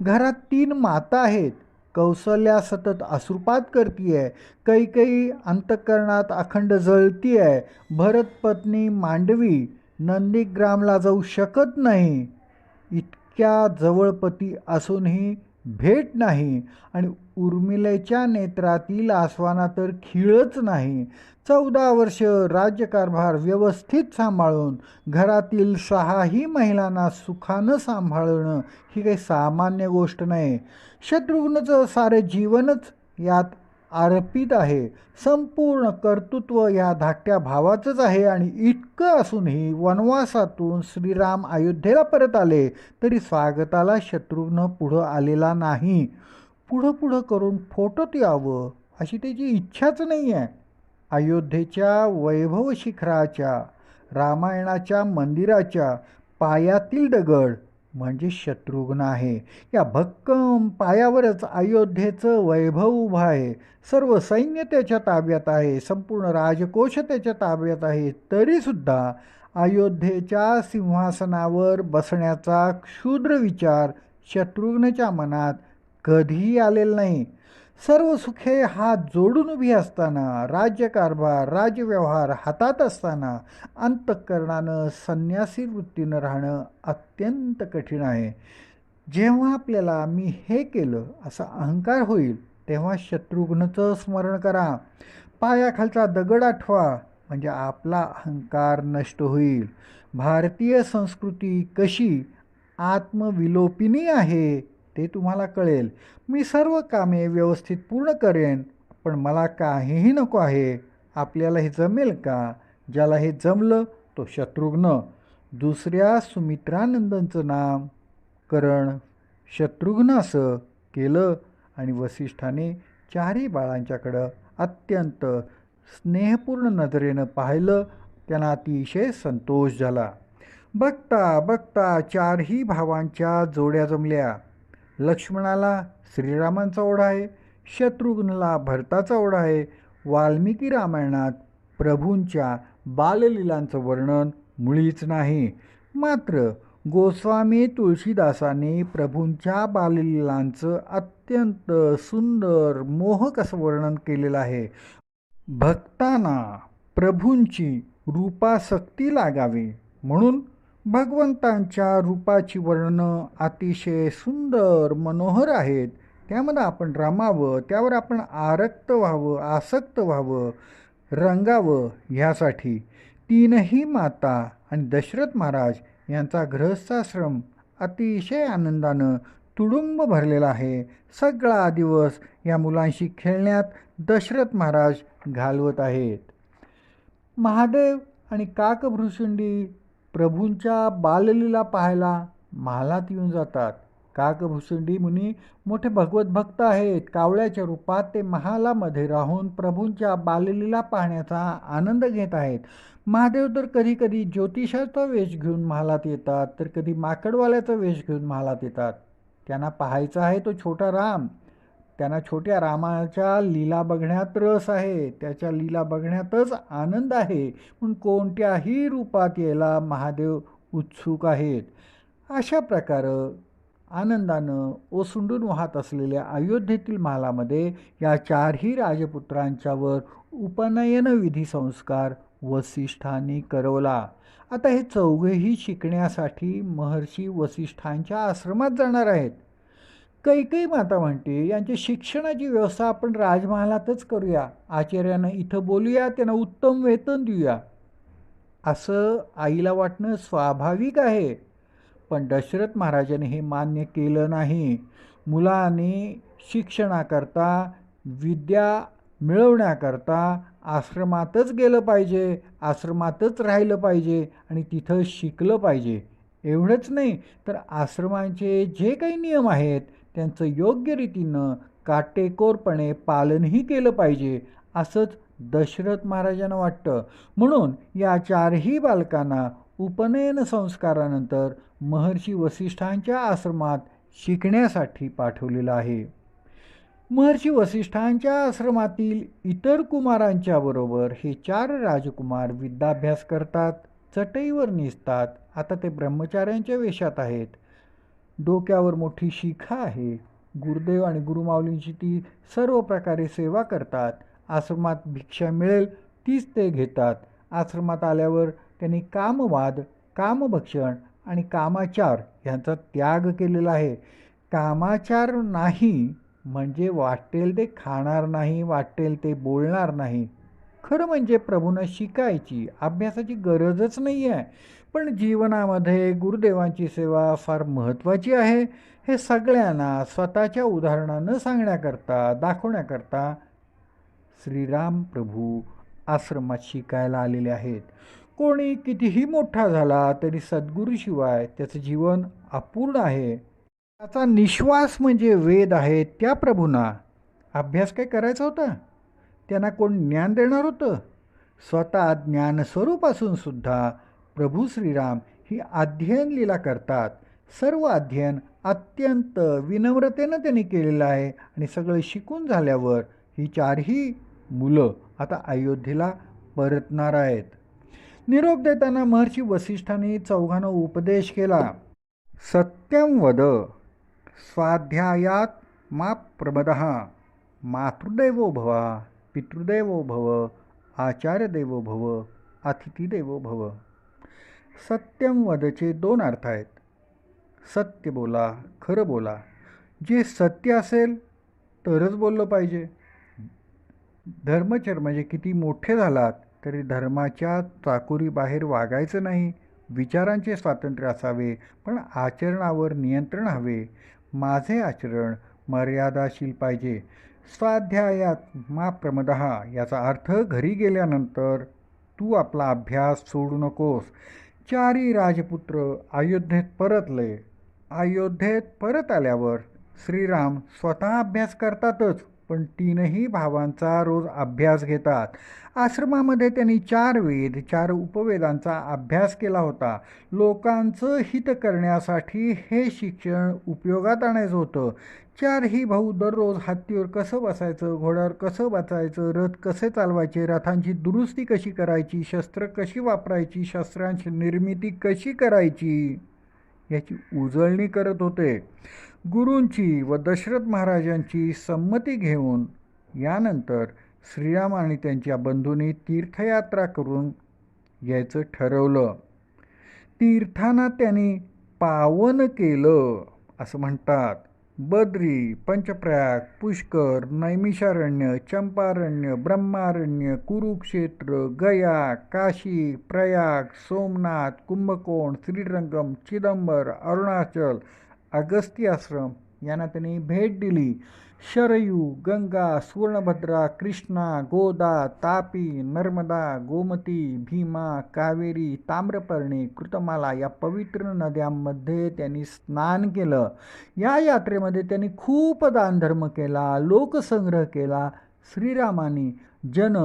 घरात 3 माता आहेत. कौसल्या सतत अश्रुपात करतीये. कैकेयी अंतःकरणात अखंड जळतीये. भरत पत्नी मांडवी नंदीग्रामला जाऊ शकत नाही. इतक्या जवळपती असूनही भेट नाही आणि उर्मिलेच्या नेत्रातील आसवाना तर खिळच नाही. 14 वर्ष राज्यकारभार व्यवस्थित सांभाळून घरातील 6ही महिलांना सुखानं सांभाळणं ही काही सामान्य गोष्ट नाही. शत्रुघ्नचं सारे जीवनच यात अर्पित आहे. संपूर्ण कर्तृत्व या धाकट्या भावाचंच आहे. आणि इतकं असूनही वनवासातून श्रीराम अयोध्येला परत आले तरी स्वागताला शत्रुघ्न पुढं आलेला नाही. पुढं करून फोटोत यावं अशी त्याची इच्छाच नाही आहे. अयोध्येच्या वैभव शिखराच्या, रामायणाच्या मंदिराच्या पायातील दगड म्हणजे शत्रुघ्न आहे. या भक्कम पायावरच अयोध्येचं वैभव उभं आहे. सर्व सैन्य त्याच्या ताब्यात आहे. संपूर्ण राजकोष त्याच्या ताब्यात आहे. तरीसुद्धा अयोध्येच्या सिंहासनावर बसण्याचा क्षुद्र विचार शत्रुघ्नच्या मनात कधीही आलेला नाही. सर्व सुखे हात जोडून उभी असताना, राज्यकारभार, राजव्यवहार हातात असताना अंतःकरणानं संन्यासी वृत्तीनं राहणं अत्यंत कठीण आहे. जेव्हा आपल्याला मी हे केलं असा अहंकार होईल तेव्हा शत्रुघ्नचं स्मरण करा. पायाखालचा दगड आठवा म्हणजे आपला अहंकार नष्ट होईल. भारतीय संस्कृती कशी आत्मविलोपिनी आहे ते तुम्हाला कळेल. मी सर्व कामे व्यवस्थित पूर्ण करेन, पण मला काहीही नको आहे. आपल्याला हे जमेल का? ज्याला हे जमलं तो शत्रुघ्न. दुसऱ्या सुमित्रानंदांचं नाम करण शत्रुघ्न असं केलं आणि वसिष्ठाने 4ही बाळांच्याकडं अत्यंत स्नेहपूर्ण नजरेनं पाहिलं. त्यांना अतिशय संतोष झाला. बघता बघता 4ही भावांच्या जोड्या जमल्या. लक्ष्मणाला श्रीरामांचा ओढा आहे, शत्रुघ्नला भरताचा ओढा आहे. वाल्मिकी रामायणात प्रभूंच्या बाललीलांचं वर्णन मुळीच नाही. मात्र गोस्वामी तुळशीदासांनी प्रभूंच्या बाललीलांचं अत्यंत सुंदर मोहक असं वर्णन केलेलं आहे. भक्तांना प्रभूंची रूपासक्ती लागावी म्हणून भगवंतांच्या रूपाची वर्णनं अतिशय सुंदर मनोहर आहेत. त्यामध्ये आपण रमावं, त्यावर आपण आरक्त व्हावं, आसक्त व्हावं, रंगावं ह्यासाठी तीनही माता आणि दशरथ महाराज यांचा गृहस्थाश्रम अतिशय आनंदानं तुडुंब भरलेला आहे. सगळा दिवस या मुलांशी खेळण्यात दशरथ महाराज घालवत आहेत. महादेव आणि काकभृषुंडी प्रभूंच्या बाललीला पाहायला महालात येऊन जातात. काकभृषुंडी मुनी मोठे भगवत भक्त आहेत. कावळ्याच्या रूपात ते महालामध्ये राहून प्रभूंच्या बाललीला पाहण्याचा आनंद घेत आहेत. महादेव तर कधी कधी ज्योतिषाचा वेश घेऊन महालात येतात, तर कधी माकडवाल्याचा वेश घेऊन महालात येतात. त्यांना पाहायचा आहे तो छोटा राम. त्यांना छोट्या रामाच्या लीला बघण्यात रस आहे, त्याच्या लीला बघण्यातच आनंद आहे. पण कोणत्याही रूपात यायला महादेव उत्सुक आहेत. अशा प्रकारे आनंदानं ओसंडून वाहत असलेल्या अयोध्येतील महालामध्ये या चारही राजपुत्रांच्यावर उपनयन विधी संस्कार वसिष्ठांनी करवला. आता हे चौघेही शिकण्यासाठी महर्षी वसिष्ठांच्या आश्रमात जाणार आहेत. कैकेयी माता म्हणते यांची शिक्षणाची व्यवस्था आपण राजमहालातच करूया, आचार्यांना इथं बोलूया, त्यांना उत्तम वेतन देऊया. असं आईला वाटणं स्वाभाविक आहे. पण दशरथ महाराजांनी हे मान्य केलं नाही. मुलांनी शिक्षणाकरता, विद्या मिळवण्याकरता आश्रमातच गेलं पाहिजे, आश्रमातच राहिलं पाहिजे आणि तिथं शिकलं पाहिजे. एवढंच नाही तर आश्रमांचे जे काही नियम आहेत त्यांचं योग्य रीतीनं काटेकोरपणे पालनही केलं पाहिजे, असंच दशरथ महाराजांना वाटतं. म्हणून या चारही बालकांना उपनयन संस्कारानंतर महर्षी वसिष्ठांच्या आश्रमात शिकण्यासाठी पाठवलेलं आहे. महर्षी वसिष्ठांच्या आश्रमातील इतर कुमारांच्या बरोबर हे चार राजकुमार विद्याभ्यास करतात, चटईवर निसतात. आता ते ब्रह्मचार्यांच्या वेशात आहेत. डोक्यावर मोठी शिखा आहे. गुरुदेव आणि गुरुमाऊलींची ती सर्व प्रकारे सेवा करतात. आश्रमात भिक्षा मिळेल तीच ते घेतात. आश्रमात आल्यावर त्यांनी कामवाद, कामभक्षण आणि कामाचार यांचा त्याग केलेला आहे. कामाचार नाही म्हणजे वाटेल ते खाणार नाही, वाटेल ते बोलणार नाही. खरं म्हणजे प्रभूंना शिकायची, अभ्यासाची गरजच नाही आहे. पण जीवनामध्ये गुरुदेवांची सेवा फार महत्त्वाची आहे हे सगळ्यांना स्वतःच्या उदाहरणानं सांगण्याकरता, दाखवण्याकरता श्रीराम प्रभू आश्रमात शिकायला आलेले आहेत. कोणी कितीही मोठा झाला तरी सद्गुरूशिवाय त्याचं जीवन अपूर्ण आहे. त्याचा निश्वास म्हणजे वेद आहे. त्या प्रभूंना अभ्यास काय करायचा होता? त्यांना कोण ज्ञान देणार होतं? स्वतः ज्ञानस्वरूप असून सुद्धा प्रभू श्रीराम ही अध्ययन लीला करतात. सर्व अध्ययन अत्यंत विनम्रतेनं त्यांनी केलेलं आहे आणि सगळं शिकून झाल्यावर ही चारही मुलं आता अयोध्येला परतणार आहेत. निरोप देताना महर्षी वसिष्ठांनी चौघांना उपदेश केला. सत्यं वद, स्वाध्यायात मा प्रमदः, मातृदेवो भव, पितृदेवो भव, आचार्यदेवो भव, अतिथिदेवो भव. सत्यं वदचे दोन अर्थ आहेत. सत्य बोला, खरं बोला. जे सत्य असेल तरच बोललं पाहिजे. धर्मचर म्हणजे किती मोठे झालात तरी धर्माच्या चाकोरीबाहेर वागायचं नाही. विचारांचे स्वातंत्र्य असावे पण आचरणावर नियंत्रण हवे. माझे आचरण मर्यादाशील पाहिजे. स्वाध्यायात मा प्रमदः याचा अर्थ घरी गेल्यानंतर तू आपला अभ्यास सोडू नकोस. चारही राजपुत्र अयोध्येत परतले. अयोध्येत परत आल्यावर श्रीराम स्वतः अभ्यास करतातच पण तीनही भावांचा रोज अभ्यास घेतात. आश्रमामध्ये त्यांनी 4 वेद 4 उपवेदांचा अभ्यास केला होता. लोकांचं हित करण्यासाठी हे शिक्षण उपयोगात आणायचं होतं. 4ही भाऊ दररोज हत्तीवर कसं बसायचं, घोड्यावर कसं बसायचं, रथ कसे चालवायचे, रथांची दुरुस्ती कशी करायची, शस्त्र कशी वापरायची, शस्त्रांची निर्मिती कशी करायची याची उजळणी करत होते. गुरूंची व दशरथ महाराजांची संमती घेऊन यानंतर श्रीराम आणि त्यांच्या बंधूंनी तीर्थयात्रा करून यायचं ठरवलं. तीर्थांना त्यांनी पावन केलं असं म्हणतात. बद्री, पंचप्रयाग, पुष्कर, नैमिषारण्य, चंपारण्य, ब्रह्मारण्य, कुरुक्षेत्र, गया, काशी, प्रयाग, सोमनाथ, कुंभकोण, श्रीरंगम, चिदंबर, अरुणाचल, अगस्ती आश्रम यांना त्यांनी भेट दिली. शरयू, गंगा, सुवर्णभद्रा, कृष्णा, गोदा, तापी, नर्मदा, गोमती, भीमा, कावेरी, ताम्रपर्णी, कृतमाला या पवित्र नद्यांमध्ये त्यांनी स्नान केलं. या यात्रेमध्ये त्यांनी खूप दानधर्म केला, लोकसंग्रह केला. श्रीरामानी जन,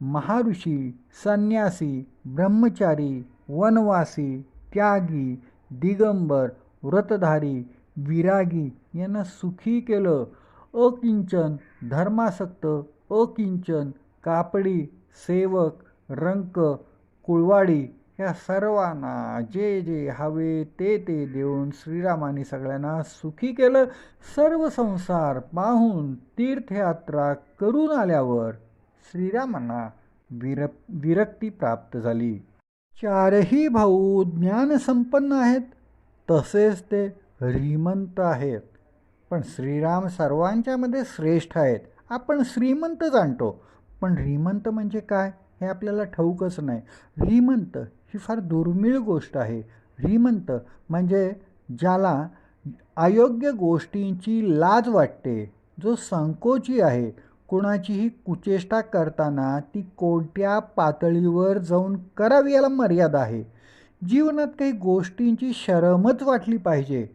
महाऋषी, संन्यासी, ब्रह्मचारी, वनवासी, त्यागी, दिगंबर, व्रतधारी, विरागी यांना सुखी केलं. अकिंचन, धर्मासक्त, अकिंचन, कापडी, सेवक, रंक, कुळवाडी या सर्वांना जे जे हवे ते ते देऊन श्रीरामाने सगळ्यांना सुखी केलं. सर्व संसार पाहून तीर्थयात्रा करून आल्यावर श्रीरामांना विरक्ती प्राप्त झाली. चारही भाऊ ज्ञानसंपन्न आहेत, तसेच ते श्रीमंत आहेत. पण श्रीराम सर्वांच्यामध्ये श्रेष्ठ आहेत. आपण श्रीमंत जाणतो, पण श्रीमंत म्हणजे काय हे आपल्याला ठाऊकच नाही. श्रीमंत ही फार दुर्मिळ गोष्ट आहे. श्रीमंत म्हणजे ज्याला अयोग्य गोष्टींची लाज वाटते, जो संकोची आहे. कोणाचीही कुचेष्टा करताना ती कोणत्या पातळीवर जाऊन करावी याला मर्यादा आहे. जीवनात काही गोष्टींची शरमच वाटली पाहिजे.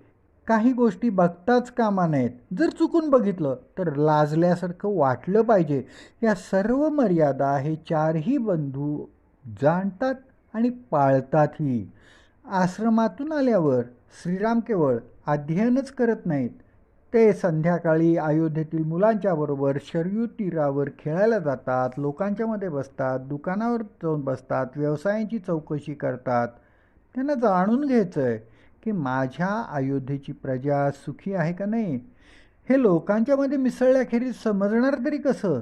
काही गोष्टी बघताच कामा नाहीत. जर चुकून बघितलं तर लाजल्यासारखं वाटलं पाहिजे. या सर्व मर्यादा हे चारही बंधू जाणतात आणि पाळतातही. आश्रमातून आल्यावर श्रीराम केवळ अध्ययनच करत नाहीत, ते संध्याकाळी अयोध्येतील मुलांच्याबरोबर शरयू तीरावर खेळायला जातात, लोकांच्यामध्ये बसतात, दुकानावर जाऊन बसतात, व्यवसायांची चौकशी करतात. त्यांना जाणून घ्यायचं आहे की माझ्या अयोध्येची प्रजा सुखी आहे का नाही, हे लोकांच्यामध्ये मिसळल्याखेरीज समजणार तरी कसं.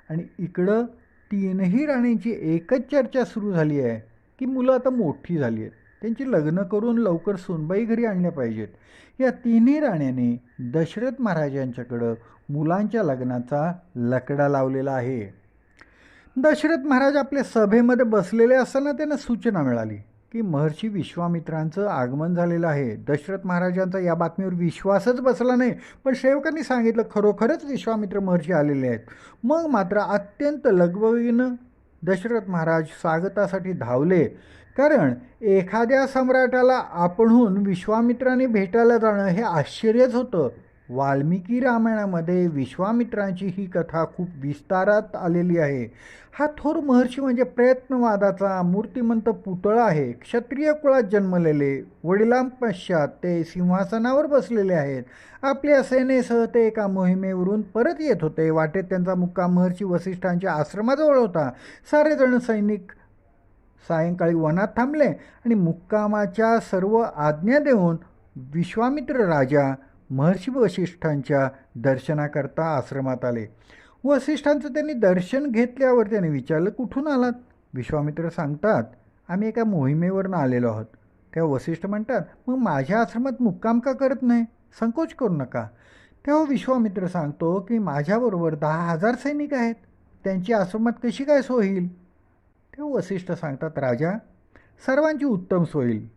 आणि इकडं तीनही राणींची एकच चर्चा सुरू झाली आहे की मुलं आता मोठी झाली आहेत, त्यांची लग्न करून लवकर सुनबाई घरी आणल्या पाहिजेत. या तिन्ही राण्यांनी दशरथ महाराजांच्याकडं मुलांच्या लग्नाचा लकडा लावलेला आहे. दशरथ महाराज आपल्या सभेमध्ये बसलेले असताना त्यांना सूचना मिळाली की महर्षी विश्वामित्रांचं आगमन झालेलं आहे. दशरथ महाराजांचा या बातमीवर विश्वासच बसला नाही, पण सेवकांनी सांगितलं खरोखरच विश्वामित्र महर्षी आलेले आहेत. मग मात्र अत्यंत लगबगीनं दशरथ महाराज स्वागतासाठी धावले, कारण एखाद्या सम्राटाला आपणहून विश्वामित्राने भेटायला जाणं हे आश्चर्यच होतं. वाल्मिकी रामायणामध्ये विश्वामित्रांची ही कथा खूप विस्तारात आलेली आहे. हा थोर महर्षी म्हणजे प्रयत्नवादाचा मूर्तिमंत पुतळा आहे. क्षत्रिय कुळात जन्मलेले, वडिलांपश्चात ते सिंहासनावर बसलेले आहेत. आपल्या सेनेसह ते एका मोहिमेवरून परत येत होते. वाटेत त्यांचा मुक्काम महर्षी वसिष्ठांच्या आश्रमाजवळ होता. सारेजण सैनिक सायंकाळी वनात थांबले आणि मुक्कामाच्या सर्व आज्ञा देऊन विश्वामित्र राजा महर्षी वसिष्ठांच्या दर्शनाकरता आश्रमात आले. वसिष्ठांचं त्यांनी दर्शन घेतल्यावर त्यांनी विचारलं, कुठून आलात? विश्वामित्र सांगतात, आम्ही एका मोहिमेवरून आलेलो आहोत. तेव्हा वसिष्ठ म्हणतात, मग माझ्या आश्रमात मुक्काम का करत नाही? संकोच करू नका. तेव्हा विश्वामित्र सांगतो की माझ्याबरोबर 10,000 सैनिक आहेत, त्यांची आश्रमात कशी काय सोय होईल? तेव्हा वसिष्ठ सांगतात, राजा, सर्वांची उत्तम सोय होईल.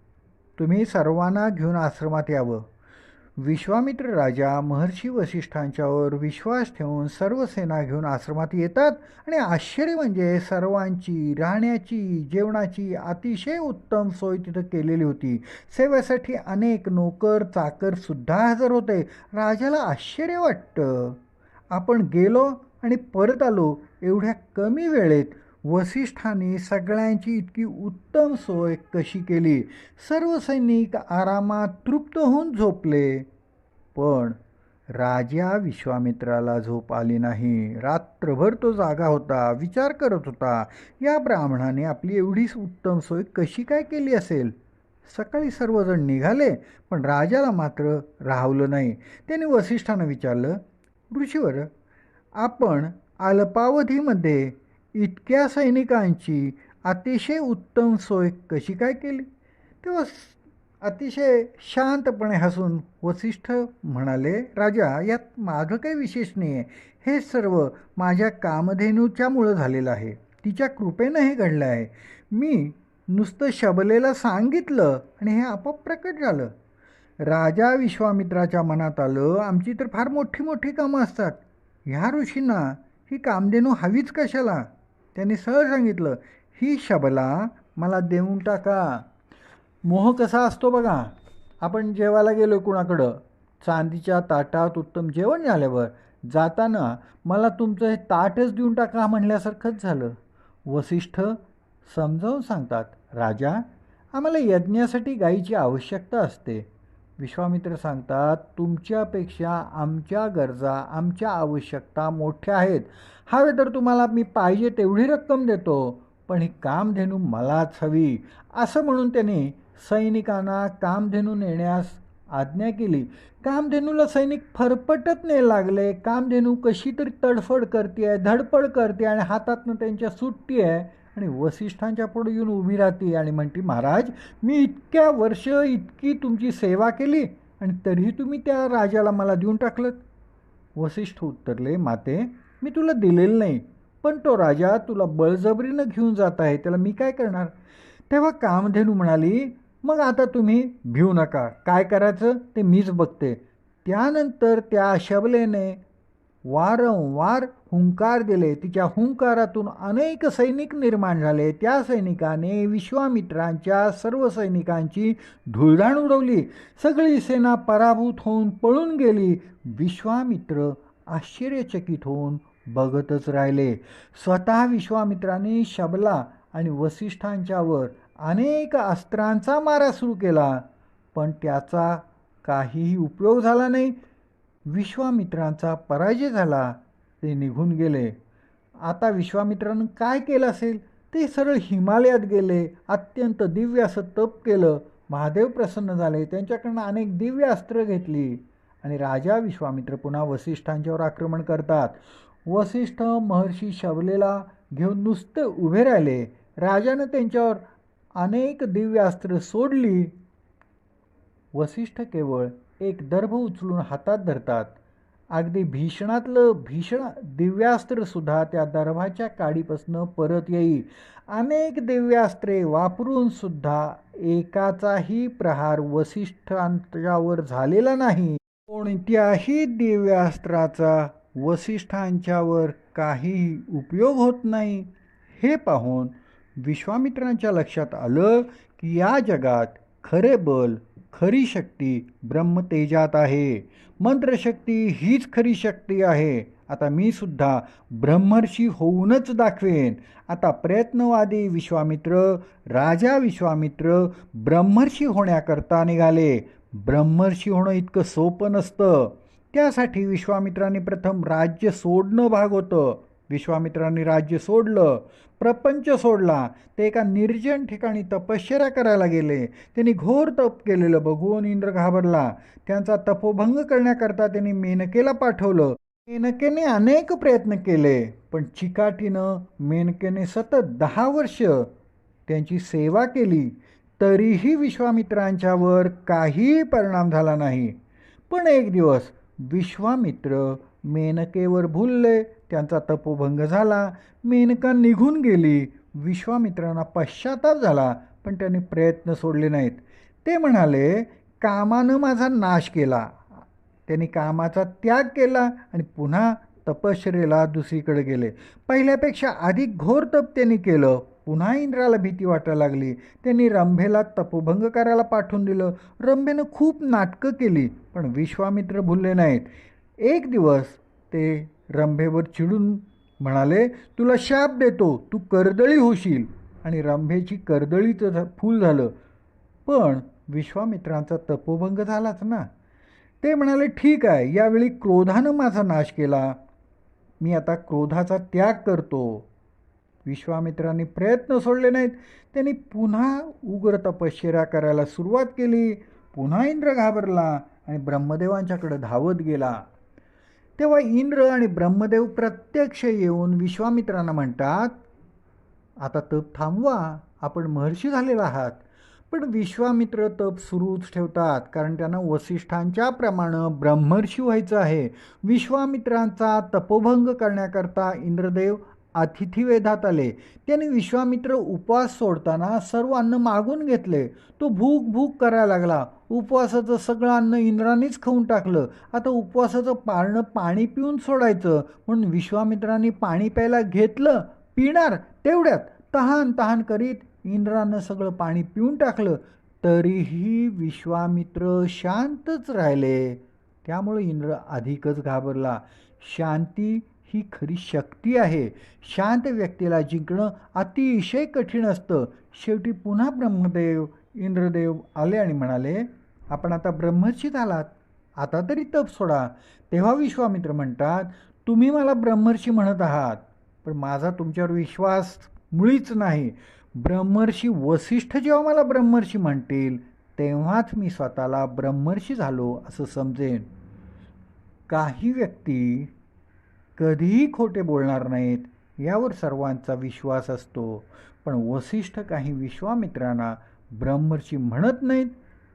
तुम्ही सर्वांना घेऊन आश्रमात यावं. विश्वामित्र राजा महर्षी वसिष्ठांच्यावर विश्वास ठेवून सर्व सेना घेऊन आश्रमात येतात आणि आश्चर्य म्हणजे सर्वांची राहण्याची, जेवणाची अतिशय उत्तम सोय तिथं केलेली होती. सेवेसाठी अनेक नोकर चाकरसुद्धा हजर होते. राजाला आश्चर्य वाटतं, आपण गेलो आणि परत आलो एवढ्या कमी वेळेत वसिष्ठांनी सगळ्यांची इतकी उत्तम सोय कशी केली. सर्व सैनिक आरामात तृप्त होऊन झोपले, पण राजा विश्वामित्राला झोप आली नाही. रात्रभर तो जागा होता, विचार करत होता, या ब्राह्मणाने आपली एवढी उत्तम सोय कशी काय केली असेल. सकाळी सर्वजण निघाले, पण राजाला मात्र राहवलं नाही. त्याने वसिष्ठांना विचारलं, ऋषीवर, आपण अल्पावधीमध्ये इतक्या सैनिकांची अतिशय उत्तम सोय कशी काय केली? तेव्हा अतिशय शांतपणे हसून वसिष्ठ म्हणाले, राजा, यात माझं काही विशेष नाही आहे. हे सर्व माझ्या कामधेनूच्यामुळं झालेलं आहे. तिच्या कृपेनं हे घडलं आहे. मी नुसतं शबलेला सांगितलं आणि हे आपोआप प्रकट झालं. राजा विश्वामित्राच्या मनात आलं, आमची तर फार मोठी मोठी कामं असतात. ह्या ऋषींना ही कामधेनू हवीच कशाला? त्यांनी सहज सांगितलं, ही शबला मला देऊन टाका. मोह कसा असतो बघा. आपण जेवायला गेलो कुणाकडं, चांदीच्या ताटात उत्तम जेवण झाल्यावर जाताना मला तुमचं हे ताटच देऊन टाका म्हणल्यासारखंच झालं. वसिष्ठ समजावून सांगतात, राजा, आम्हाला यज्ञासाठी गायीची आवश्यकता असते. विश्वामित्र सांगतात, तुमच्यापेक्षा आमच्या गरजा, आमच्या आवश्यकता मोठ्या आहेत. हवे तर तुम्हाला मी पाहिजे तेवढी रक्कम देतो, पण ही कामधेनू मलाच हवी. असं म्हणून त्यांनी सैनिकांना कामधेनू नेण्यास आज्ञा केली. कामधेनूला सैनिक फरफटत नाही लागले. कामधेनू कशी तरी तडफड करते, धडपड करते आणि हातातनं त्यांच्या सुटती आहे आणि वसिष्ठांच्या पुढे येऊन उभी राहते आणि म्हणते, महाराज, मी इतक्या वर्ष इतकी तुमची सेवा केली आणि तरीही तुम्ही त्या राजाला मला देऊन टाकलं. वसिष्ठ उत्तरले, माते, मी तुला दिलेलं नाही, पण तो राजा तुला बळजबरीनं घेऊन जात आहे, त्याला मी काय करणार? तेव्हा कामधेनू म्हणाली, मग आता तुम्ही भिवू नका, काय करायचं ते मीच बघते. त्यानंतर त्या शबलेने वारंवार हुंकार दिले. तिच्या हुंकारातून अनेक सैनिक निर्माण झाले. त्या सैनिकाने विश्वामित्रांच्या सर्व सैनिकांची धुळधाण उडवली. सगळी सेना पराभूत होऊन पळून गेली. विश्वामित्र आश्चर्यचकित होऊन बघतच राहिले. स्वतः विश्वामित्राने शबला आणि वसिष्ठांच्यावर अनेक अस्त्रांचा मारा सुरू केला, पण त्याचा काहीही उपयोग झाला नाही. विश्वामित्रांचा पराजय झाला. ते निघून गेले. आता विश्वामित्रानं काय केलं असेल? ते सरळ हिमालयात गेले. अत्यंत दिव्य असं तप केलं. महादेव प्रसन्न झाले. त्यांच्याकडनं अनेक दिव्य अस्त्र घेतली आणि राजा विश्वामित्र पुन्हा वसिष्ठांच्यावर आक्रमण करतात. वसिष्ठ महर्षी शबलेला घेऊन नुसते उभे राहिले. राजानं त्यांच्यावर अनेक दिव्य अस्त्र सोडली. वसिष्ठ केवळ एक दर्भ उचलून हातात धरतात. अगदी भीषणातलं भीषण दिव्यास्त्रसुद्धा त्या दर्भाच्या काडीपासून परत येई. अनेक दिव्यास्त्रे वापरून सुद्धा एकाचाही प्रहार वसिष्ठांच्यावर झालेला नाही. कोणत्याही दिव्यास्त्राचा वसिष्ठांच्यावर काहीही उपयोग होत नाही. हे पाहून विश्वामित्रांच्या लक्षात आलं की या जगात खरे बल, खरी शक्ती ब्रह्मतेजात आहे. मंत्रशक्ती हीच खरी शक्ती आहे. आता मी सुद्धा ब्रह्मर्षी होऊनच दाखवेन. आता प्रयत्नवादी विश्वामित्र, राजा विश्वामित्र ब्रह्मर्षी होण्याकरता निघाले. ब्रह्मर्षी होणं इतकं सोपं नसतं. त्यासाठी विश्वामित्रांनी प्रथम राज्य सोडणं भाग होतं. विश्वामित्रांनी राज्य सोडलं, प्रपंच सोडला. ते एका निर्जन ठिकाणी तपश्चर्या करायला गेले. त्यांनी घोर तप केलेलं बघून इंद्र घाबरला. त्यांचा तपोभंग करण्याकरता त्यांनी मेनकेला पाठवलं. मेनकेने अनेक प्रयत्न केले, पण चिकाटीनं मेनकेने सतत 10 वर्ष त्यांची सेवा केली. तरीही विश्वामित्रांच्यावर काहीही परिणाम झाला नाही. पण एक दिवस विश्वामित्र मेनकेवर भुलले. त्यांचा तपोभंग झाला. मेनका निघून गेली. विश्वामित्रांना पश्चाताप झाला, पण त्यांनी प्रयत्न सोडले नाहीत. ते म्हणाले, कामानं माझा नाश केला. त्यांनी कामाचा त्याग केला आणि पुन्हा तपश्चर्येला दुसरीकडे गेले. पहिल्यापेक्षा अधिक घोर तप त्यांनी केलं. पुन्हा इंद्राला भीती वाटायला लागली. त्यांनी रंभेला तपोभंग करायला पाठवून दिलं. रंभेनं खूप नाटकं केली, पण विश्वामित्र भुलले नाहीत. एक दिवस ते रंभेवर चिडून म्हणाले, तुला शाप देतो, तू कर्दळी होशील. आणि रंभेची कर्दळीचं फूल झालं. पण विश्वामित्रांचा तपोभंग झालाच ना. ते म्हणाले, ठीक आहे, यावेळी क्रोधानं माझा नाश केला. मी आता क्रोधाचा त्याग करतो. विश्वामित्रांनी प्रयत्न सोडले नाहीत. त्यांनी पुन्हा उग्र तपश्चर्या करायला सुरुवात केली. पुन्हा इंद्र घाबरला आणि ब्रह्मदेवांच्याकडे धावत गेला. तेव्हा इंद्र आणि ब्रह्मदेव प्रत्यक्ष येऊन विश्वामित्रांना म्हणतात, आता तप थांबवा, आपण महर्षी झालेला आहात. पण विश्वामित्र तप सुरूच ठेवतात, कारण त्यांना वसिष्ठांच्या प्रमाणे ब्रह्मर्षी व्हायचं आहे. विश्वामित्रांचा तपोभंग करण्याकरता इंद्रदेव अतिथीवेधात आले. त्याने विश्वामित्र उपवास सोडताना सर्व अन्न मागून घेतले. तो भूक भूक करायला लागला. उपवासाचं सगळं अन्न इंद्रानेच खाऊन टाकलं. आता उपवासाचं पारणं पाणी पिऊन सोडायचं म्हणून विश्वामित्रांनी पाणी प्यायला घेतलं. पिणार तेवढ्यात तहान तहान करीत इंद्रानं सगळं पाणी पिऊन टाकलं. तरीही विश्वामित्र शांतच राहिले. त्यामुळे इंद्र अधिकच घाबरला. शांती ही खरी शक्ती आहे. शांत व्यक्तीला जिंकणं अतिशय कठीण असतं. शेवटी पुन्हा ब्रह्मदेव इंद्रदेव आले आणि म्हणाले, आपण आता ब्रह्मर्षी झालात, आता तरी तप सोडा. तेव्हा विश्वामित्र म्हणतात, तुम्ही मला ब्रह्मर्षी म्हणत आहात, पण माझा तुमच्यावर विश्वास मुळीच नाही. ब्रह्मर्षी वसिष्ठ जेव्हा मला ब्रह्मर्षी म्हणतील तेव्हाच मी स्वतःला ब्रह्मर्षी झालो असं समजेन. काही व्यक्ती कधीही खोटे बोलणार नाहीत यावर सर्वांचा विश्वास असतो. पण वसिष्ठ काही विश्वामित्रांना ब्रह्मर्षी म्हणत नाहीत.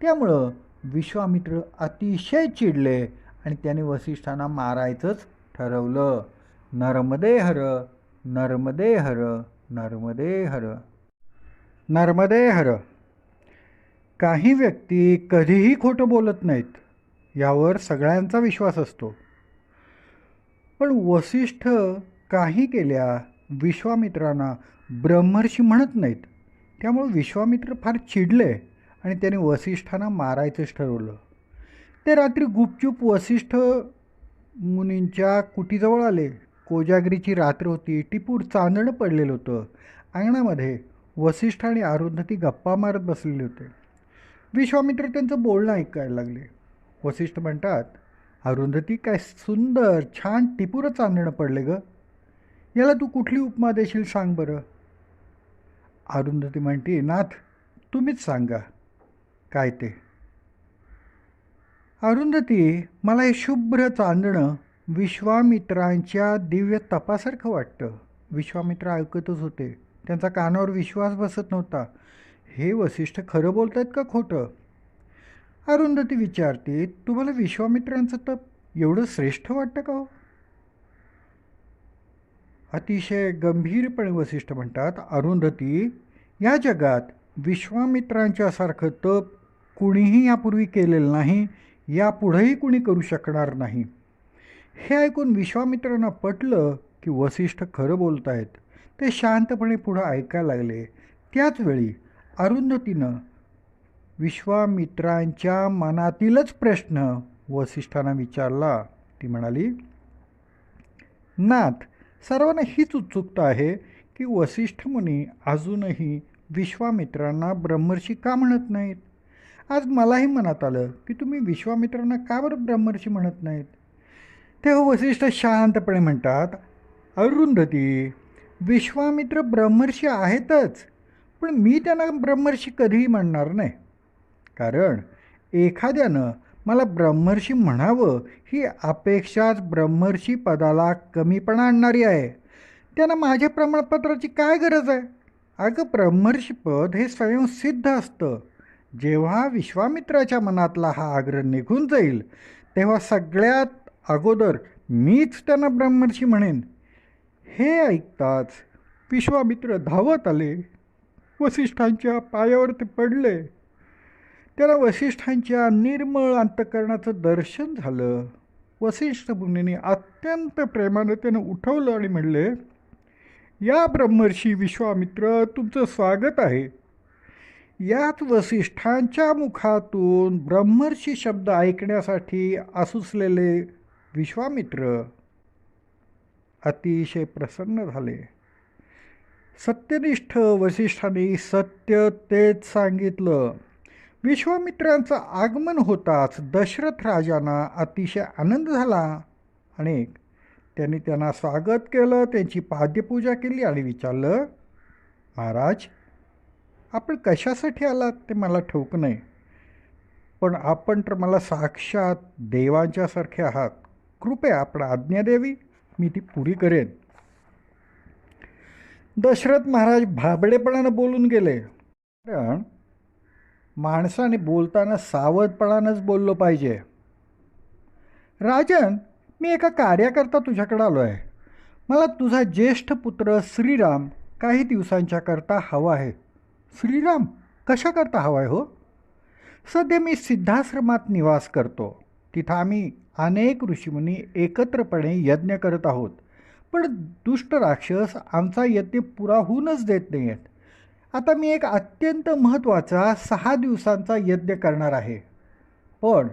त्यामुळं विश्वामित्र अतिशय चिडले आणि त्याने वसिष्ठांना मारायचंच ठरवलं. नर्मदे हर, नर्मदे हर, नर्मदे हर, नर्मदे हर. काही व्यक्ती कधीही खोटं बोलत नाहीत यावर सगळ्यांचा विश्वास असतो. पण वसिष्ठ काही केल्या विश्वामित्रांना ब्रह्मर्षी म्हणत नाहीत. त्यामुळे विश्वामित्र फार चिडले आणि त्याने वसिष्ठांना मारायचंच ठरवलं. ते रात्री गुपचूप वसिष्ठ मुनींच्या कुटीजवळ आले. कोजागिरीची रात्र होती. टिपूर चांदणं पडलेलं होतं. अंगणामध्ये वसिष्ठ आणि अरुंधती गप्पा मारत बसलेले होते. विश्वामित्र त्यांचं बोलणं ऐकायला लागले. वसिष्ठ म्हणतात, अरुंधती, काय सुंदर छान टिपूर चांदणं पडले ग. याला तू कुठली उपमा देशील सांग बरं. अरुंधती म्हणते, नाथ तुम्हीच सांगा काय ते. अरुंधती, मला हे शुभ्र चांदणं विश्वामित्रांच्या दिव्य तपासारखं वाटतं. विश्वामित्र ऐकतच होते. त्यांचा कानावर विश्वास बसत नव्हता. हे वसिष्ठ खरं बोलत आहेत का खोटं. अरुंधती विचारते, तुम्हाला विश्वामित्रांचं तप एवढं श्रेष्ठ वाटतं का हो. अतिशय गंभीरपणे वसिष्ठ म्हणतात, अरुंधती, या जगात विश्वामित्रांच्यासारखं तप कुणीही यापूर्वी केलेलं नाही, यापुढेही कुणी करू शकणार नाही. हे ऐकून विश्वामित्रांना पटलं की वसिष्ठ खरं बोलत आहेत. ते शांतपणे पुढं ऐकायला लागले. त्याचवेळी अरुंधतीनं विश्वामित्रांच्या मनातीलच प्रश्न वसिष्ठांना विचारला. ती म्हणाली, नाथ, सर्वांना हीच उत्सुकता आहे की वसिष्ठ मुनी अजूनही विश्वामित्रांना ब्रह्मर्षी का म्हणत नाहीत. आज मलाही मनात आलं की तुम्ही विश्वामित्रांना का बरं ब्रह्मर्षी म्हणत नाहीत. तेव्हा वसिष्ठ शांतपणे म्हणतात, अरुंधती, विश्वामित्र ब्रह्मर्षी आहेतच, पण मी त्यांना ब्रह्मर्षी कधीही म्हणणार नाही. कारण एखाद्यानं मला ब्रह्मर्षी म्हणावं ही अपेक्षाच ब्रह्मर्षी पदाला कमीपणा आणणारी आहे. त्यांना माझ्या प्रमाणपत्राची काय गरज आहे. अगं, ब्रह्मर्षी पद हे स्वयंसिद्ध असतं. जेव्हा विश्वामित्राच्या मनातला हा आग्रह निघून जाईल तेव्हा सगळ्यात अगोदर मीच त्यांना ब्रह्मर्षी म्हणेन. हे ऐकताच विश्वामित्र धावत आले. वसिष्ठांच्या पायावर ते पडले. त्याला वसिष्ठांच्या निर्मळ अंतःकरणाचं दर्शन झालं. वसिष्ठ मुनींनी अत्यंत प्रेमानं त्यानं उठवलं आणि म्हणले, या ब्रह्मर्षी विश्वामित्र, तुमचं स्वागत आहे. याच वसिष्ठांच्या मुखातून ब्रह्मर्षी शब्द ऐकण्यासाठी आसुसलेले विश्वामित्र अतिशय प्रसन्न झाले. सत्यनिष्ठ वसिष्ठांनी सत्य तेच सांगितलं. विश्वामित्रांचं आगमन होताच दशरथ राजांना अतिशय आनंद झाला आणि त्यांनी त्यांना स्वागत केलं, त्यांची पाद्यपूजा केली आणि विचारलं, महाराज, आपण कशासाठी आलात ते मला ठाऊक नाही, पण आपण तर मला साक्षात देवांच्यासारखे आहात. कृपया आपण आज्ञा द्यावी, मी ती पुरी करेन. दशरथ महाराज भाबडेपणानं बोलून गेले. कारण माणसाने बोलताना सावधपणानंच बोललो पाहिजे. राजन, मी एका कार्याकरता तुझ्याकडे आलो आहे. मला तुझा ज्येष्ठ पुत्र श्रीराम काही दिवसांच्या करता हवा आहे. श्रीराम कशाकरता हवा आहे हो? सध्या मी सिद्धाश्रमात निवास करतो. तिथं आम्ही अनेक ऋषीमुनी एकत्रपणे यज्ञ करत आहोत. पण दुष्ट राक्षस आमचा यज्ञ पुरा होऊनच देत नाही आहेत. आता मी एक अत्यंत महत्त्वाचा 6 दिवसांचा यज्ञ करणार आहे. पण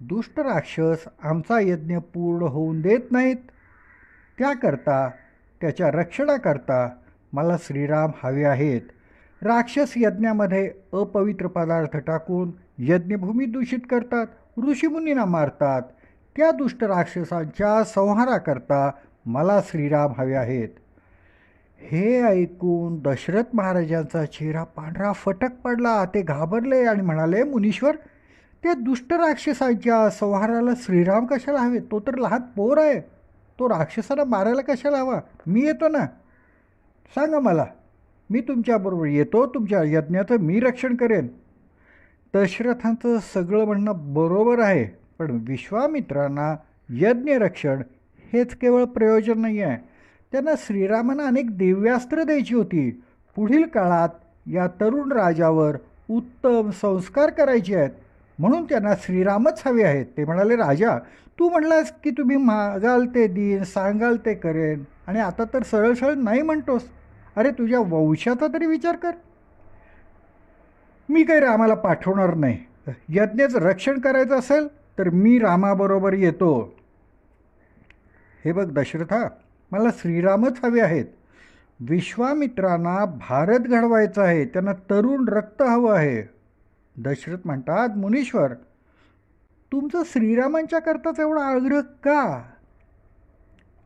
दुष्ट राक्षस आमचा यज्ञ पूर्ण होऊन देत नाहीत. त्याकरता, त्याच्या रक्षणाकरता मला श्रीराम हवे आहेत. राक्षस यज्ञामध्ये अपवित्र पदार्थ टाकून यज्ञभूमी दूषित करतात, ऋषीमुनींना मारतात. त्या दुष्ट राक्षसांच्या संहाराकरता मला श्रीराम हवे आहेत. हे ऐकून दशरथ महाराजांचा चेहरा पांढरा फटक पडला. ते घाबरले आणि म्हणाले, मुनीश्वर, त्या दुष्ट राक्षसांच्या संहाराला श्रीराम कशाला हवे? तो तर लहान पोर आहे. तो राक्षसाला मारायला कशाला हवा? मी येतो ना. सांगा मला, मी तुमच्याबरोबर येतो. तुमच्या यज्ञाचं मी रक्षण करेन. दशरथांचं सगळं म्हणणं बरोबर आहे, पण विश्वामित्रांना यज्ञरक्षण हेच केवळ प्रयोजन नाही आहे. त्यांना श्रीरामांना अनेक दिव्यास्त्र द्यायची होती. पुढील काळात या तरुण राजावर उत्तम संस्कार करायचे आहेत, म्हणून त्यांना श्रीरामच हवे आहेत. ते म्हणाले, राजा, तू म्हणलास की तुम्ही मागाल ते देईन, सांगाल ते करेन, आणि आता तर सरळ सरळ नाही म्हणतोस. अरे, तुझ्या वंशाचा तरी विचार कर. मी काही रामाला पाठवणार नाही. यज्ञाचं रक्षण करायचं असेल तर मी रामाबरोबर येतो. हे बघ दशरथा, मला श्रीरामच हवे आहेत. विश्वामित्रांना भारत घडवायचा आहे. त्यांना तरुण रक्त हवं आहे. दशरथ म्हणतात, मुनीश्वर, तुमचं श्रीरामांच्या करताच एवढा आग्रह का?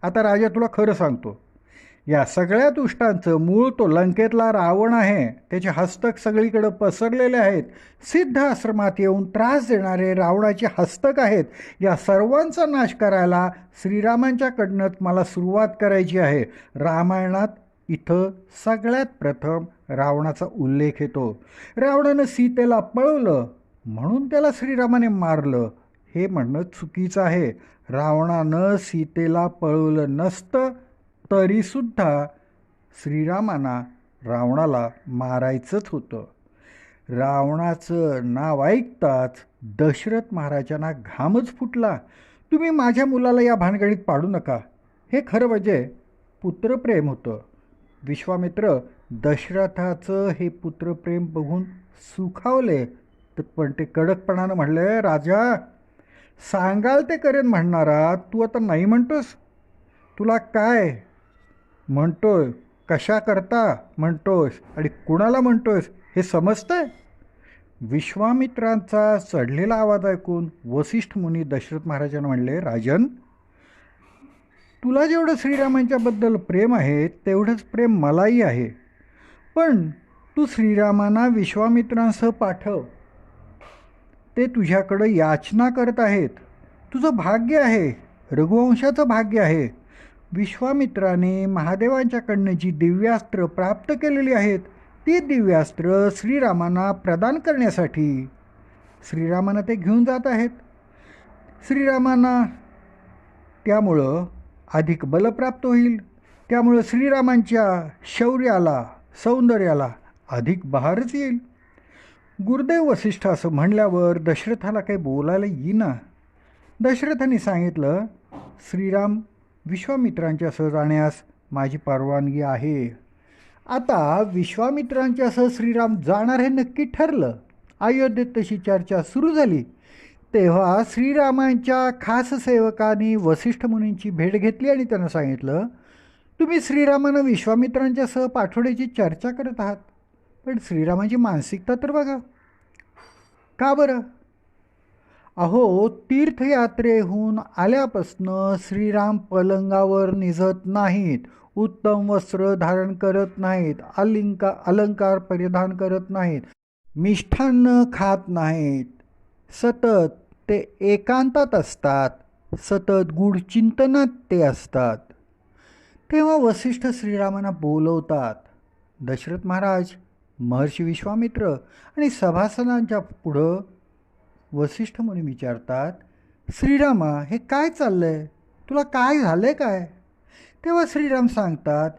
आता राजा, तुला खरं सांगतो, या सगळ्या दुष्टांचं मूळ तो लंकेतला रावण आहे. त्याचे हस्तक सगळीकडे पसरलेले आहेत. सिद्ध आश्रमात येऊन त्रास देणारे रावणाचे हस्तक आहेत. या सर्वांचा नाश करायला श्रीरामांच्याकडनंच मला सुरुवात करायची आहे. रामायणात इथं सगळ्यात प्रथम रावणाचा उल्लेख येतो. रावणानं सीतेला पळवलं म्हणून त्याला श्रीरामाने मारलं, हे म्हणणं चुकीचं आहे. रावणानं सीतेला पळवलं नसतं तरीसुद्धा श्रीरामांना रावणाला मारायचंच होतं. रावणाचं नाव ऐकताच दशरथ महाराजांना घामच फुटला. तुम्ही माझ्या मुलाला या भानगडीत पाडू नका. हे खरं म्हणजे पुत्रप्रेम होतं. विश्वामित्र दशरथाचं हे पुत्रप्रेम बघून सुखावले, पण ते कडकपणानं म्हणले, राजा, सांगाल ते करेन म्हणणारा तू आता नाही म्हणतोस. तुला काय म्हणतोय, कशा करता म्हणतोस आणि कुणाला म्हणतोस हे समजतंय? विश्वामित्रांचा चढलेला आवाज ऐकून वसिष्ठ मुनी दशरथ महाराजांना म्हणले, राजन, तुला जेवढं श्रीरामांच्याबद्दल प्रेम आहे तेवढंच प्रेम मलाही आहे. पण तू श्रीरामांना विश्वामित्रांसह पाठव. ते तुझ्याकडं याचना करत आहेत. तुझं भाग्य आहे, रघुवंशाचं भाग्य आहे. विश्वामित्राने महादेवांच्याकडनं जी दिव्यास्त्र प्राप्त केलेली आहेत ती दिव्यास्त्र श्रीरामांना प्रदान करण्यासाठी श्रीरामांना ते घेऊन जात आहेत. श्रीरामांना त्यामुळं अधिक बल प्राप्त होईल. त्यामुळं श्रीरामांच्या शौर्याला, सौंदर्याला अधिक बहारच येईल. गुरुदेव वसिष्ठ असं म्हणल्यावर दशरथाला काही बोलायला येईना. दशरथाने सांगितलं, श्रीराम विश्वामित्रांच्यासह जाण्यास माझी परवानगी आहे. आता विश्वामित्रांच्यासह श्रीराम जाणार हे नक्की ठरलं. अयोध्येत तशी चर्चा सुरू झाली. तेव्हा श्रीरामांच्या खास सेवकांनी वसिष्ठ मुनींची भेट घेतली आणि त्यांना सांगितलं, तुम्ही श्रीरामांना विश्वामित्रांच्यासह पाठवण्याची चर्चा करत आहात, पण श्रीरामांची मानसिकता तर बघा. का बरं? अहो, तीर्थयात्रेहून आल्यापासनं श्रीराम पलंगावर निजत नाहीत, उत्तम वस्त्र धारण करत नाहीत, अलंकार परिधान करत नाहीत, मिष्ठान्न खात नाहीत. सतत ते एकांतात असतात, सतत गूढ चिंतनात ते असतात. तेव्हा वसिष्ठ श्रीरामांना बोलवतात. दशरथ महाराज, महर्षी विश्वामित्र आणि सभासदांच्या पुढं वसिष्ठ मुनी विचारतात, श्रीरामा, हे काय चाललंय? तुला काय झालंय काय? तेव्हा श्रीराम सांगतात,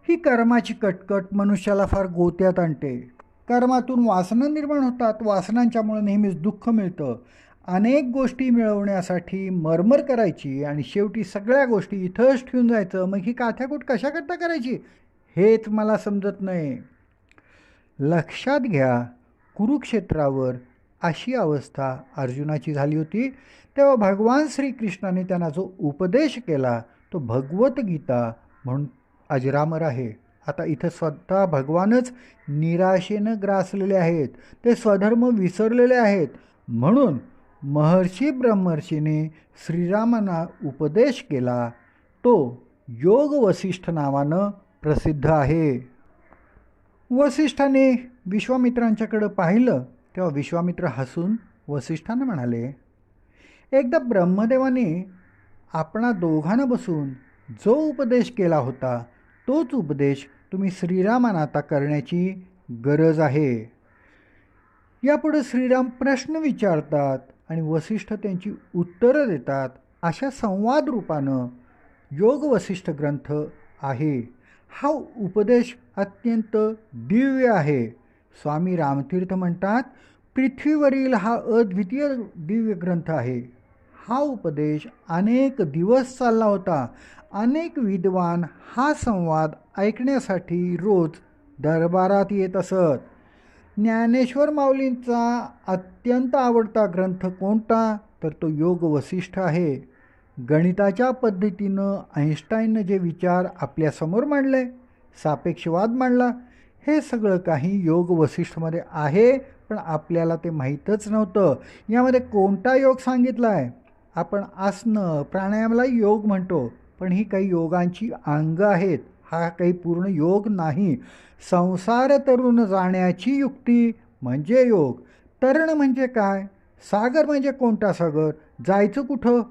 ही कर्माची कटकट मनुष्याला फार गोत्यात आणते. कर्मातून वासना निर्माण होतात. वासनांच्यामुळे नेहमीच दुःख मिळतं. अनेक गोष्टी मिळवण्यासाठी मरमर करायची आणि शेवटी सगळ्या गोष्टी इथंच ठेवून जायचं. मग ही काथ्याकूट कशाकरता करायची हेच मला समजत नाही. लक्षात घ्या, कुरुक्षेत्रावर अशी अवस्था अर्जुनाची झाली होती. तेव्हा भगवान श्रीकृष्णाने त्यांना जो उपदेश केला तो भगवद्गीता म्हणून अजरामर आहे. आता इथं स्वतः भगवानच निराशेनं ग्रासलेले आहेत. ते स्वधर्म विसरलेले आहेत. म्हणून महर्षी ब्रह्मर्षीने श्रीरामांना उपदेश केला तो योग वसिष्ठ नावानं प्रसिद्ध आहे. वसिष्ठाने विश्वामित्रांच्याकडं पाहिलं तेव्हा विश्वामित्र हसून वसिष्ठांना म्हणाले, एकदा ब्रह्मदेवाने आपणा दोघांना बसून जो उपदेश केला होता तोच उपदेश तुम्ही श्रीरामांना आता करण्याची गरज आहे. यापुढे श्रीराम प्रश्न विचारतात आणि वसिष्ठ त्यांची उत्तरं देतात. अशा संवाद रूपानं योग वसिष्ठ ग्रंथ आहे. हा उपदेश अत्यंत दिव्य आहे. स्वामी रामतीर्थ म्हणतात, पृथ्वीवरील हा अद्वितीय दिव्य ग्रंथ आहे. हा उपदेश अनेक दिवस चालला होता. अनेक विद्वान हा संवाद ऐकण्यासाठी रोज दरबारात येत असत. ज्ञानेश्वर माऊलींचा अत्यंत आवडता ग्रंथ कोणता तर तो योग वसिष्ठ आहे. गणिताच्या पद्धतीनं आईन्स्टाईननं जे विचार आपल्यासमोर मांडले, सापेक्षवाद मांडला, हे सगळं काही योग वसिष्ठमध्ये आहे. पण आपल्याला ते माहीतच नव्हतं. यामध्ये कोणता योग सांगितला आहे? आपण आसनं प्राणायामाला योग म्हणतो, पण ही काही योगांची अंग आहेत. हा काही पूर्ण योग नाही. संसार तरुण जाण्याची युक्ती म्हणजे योग. तरण म्हणजे काय? सागर म्हणजे कोणता सागर? जायचं कुठं?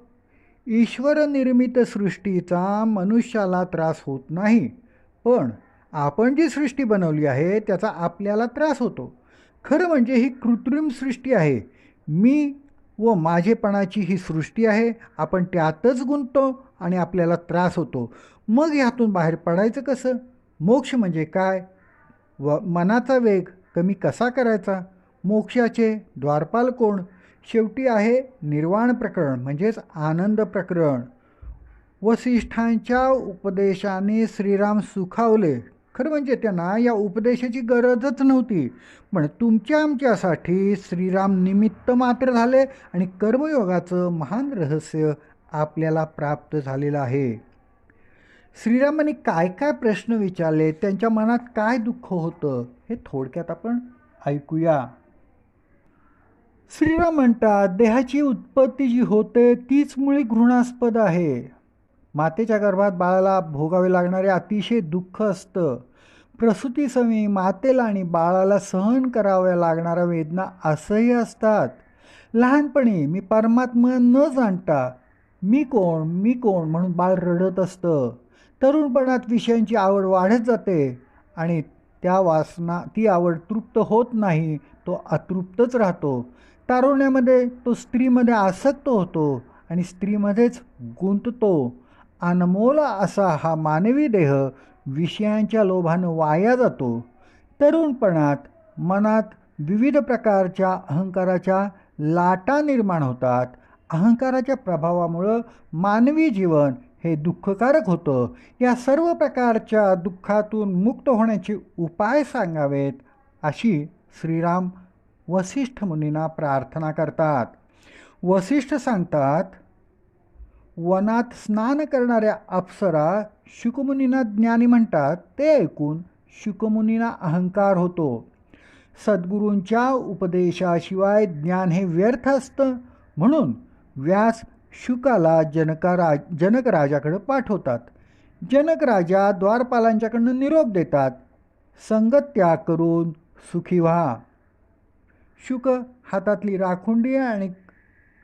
ईश्वर निर्मित सृष्टीचा मनुष्याला त्रास होत नाही, पण आपण जी सृष्टी बनवली आहे त्याचा आपल्याला त्रास होतो. खरं म्हणजे ही कृत्रिम सृष्टी आहे. मी व माझेपणाची ही सृष्टी आहे. आपण त्यातच गुंततो आणि आपल्याला त्रास होतो. मग ह्यातून बाहेर पडायचं कसं? मोक्ष म्हणजे काय? मनाचा वेग कमी कसा करायचा? मोक्षाचे द्वारपाल कोण? शेवटी आहे निर्वाण प्रकरण म्हणजेच आनंद प्रकरण. वसिष्ठांच्या उपदेशाने श्रीराम सुखावले. खरं म्हणजे त्यांना या उपदेशाची गरजच नव्हती, पण तुमच्या आमच्यासाठी श्रीराम निमित्त मात्र झाले आणि कर्मयोगाचं महान रहस्य आपल्याला प्राप्त झालेलं आहे. श्रीरामाने काय काय प्रश्न विचारले, त्यांच्या मनात काय दुःख होतं हे थोडक्यात आपण ऐकूया. श्रीराम म्हणतात, देहाची उत्पत्ती जी होते तीच मुळी घृणास्पद आहे. मातेच्या गर्भात बाळाला भोगावे लागणारे अतिशय दुःख असतं. प्रसूतीसमयी मातेला आणि बाळाला सहन कराव्या लागणाऱ्या वेदना असह्य असतात. लहानपणी मी परमात्मा न जाणता मी कोण म्हणून बाळ रडत असतं. तरुणपणात विषयांची आवड वाढत जाते आणि ती आवड तृप्त होत नाही, तो अतृप्तच राहतो. तारुण्यामध्ये तो स्त्रीमध्ये आसक्त होतो आणि स्त्रीमध्येच गुंततो. अनमोल असा हा मानवी देह विषयांच्या लोभानं वाया जातो. तरुणपणात मनात विविध प्रकारच्या अहंकाराच्या लाटा निर्माण होतात. अहंकाराच्या प्रभावामुळं मानवी जीवन हे दुःखकारक होतं. या सर्व प्रकारच्या दुःखातून मुक्त होण्याचे उपाय सांगावेत अशी श्रीराम वसिष्ठ मुनींना प्रार्थना करतात. वसिष्ठ सांगतात, वनात स्नान करणाऱ्या अप्सरा शुकमुनींना ज्ञानी म्हणतात. ते ऐकून शुकमुनींना अहंकार होतो. सद्गुरूंच्या उपदेशाशिवाय ज्ञान हे व्यर्थ असतं. म्हणून व्यास शुकाला जनक राजाकडे पाठवतात. जनक राजा द्वारपालांच्याकडनं निरोप देतात, संगत त्याग करून सुखी व्हा. शुक हातातली राखुंडी आणि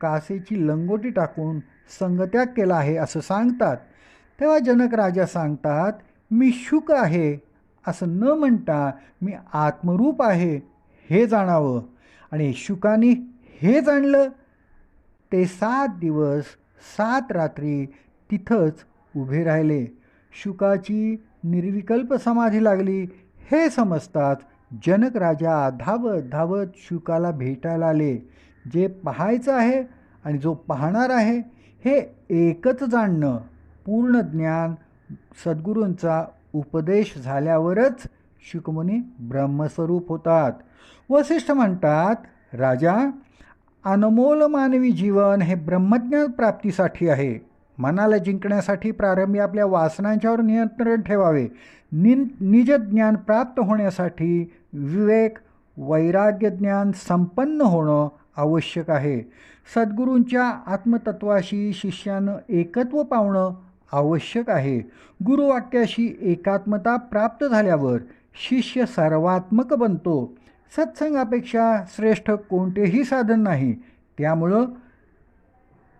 कासेची लंगोटी टाकून संगत्याग केला आहे असं सांगतात. तेव्हा जनक राजा सांगतात, मी शुक आहे असं न म्हणता मी आत्मरूप आहे हे जाणावं. आणि शुकाने हे जाणलं. ते 7 दिवस 7 रात्री तिथंच उभे राहिले. शुकाची निर्विकल्प समाधी लागली हे समजताच जनक राजा धावत धावत शुकाला भेटायला आले. जे पाहायचं आहे आणि जो पाहणार आहे हे एकच जाणणं. पूर्ण ज्ञान सद्गुरूंचा उपदेश झाल्यावरच शुकमुनी ब्रह्मस्वरूप होतात. वसिष्ठ म्हणतात, राजा, अनमोल मानवी जीवन हे ब्रह्मज्ञान प्राप्तीसाठी आहे. मनाला जिंकण्यासाठी प्रारंभी आपल्या वासनांच्यावर नियंत्रण ठेवावे. निजज्ञान प्राप्त होण्यासाठी विवेक वैराग्य ज्ञान संपन्न होणं आवश्यक आहे. सद्गुरूंच्या आत्मतत्वाशी शिष्यानं एकत्व पावणं आवश्यक आहे. गुरुवाक्याशी एकात्मता प्राप्त झाल्यावर शिष्य सर्वात्मक बनतो. सत्संगापेक्षा श्रेष्ठ कोणतेही साधन नाही. त्यामुळं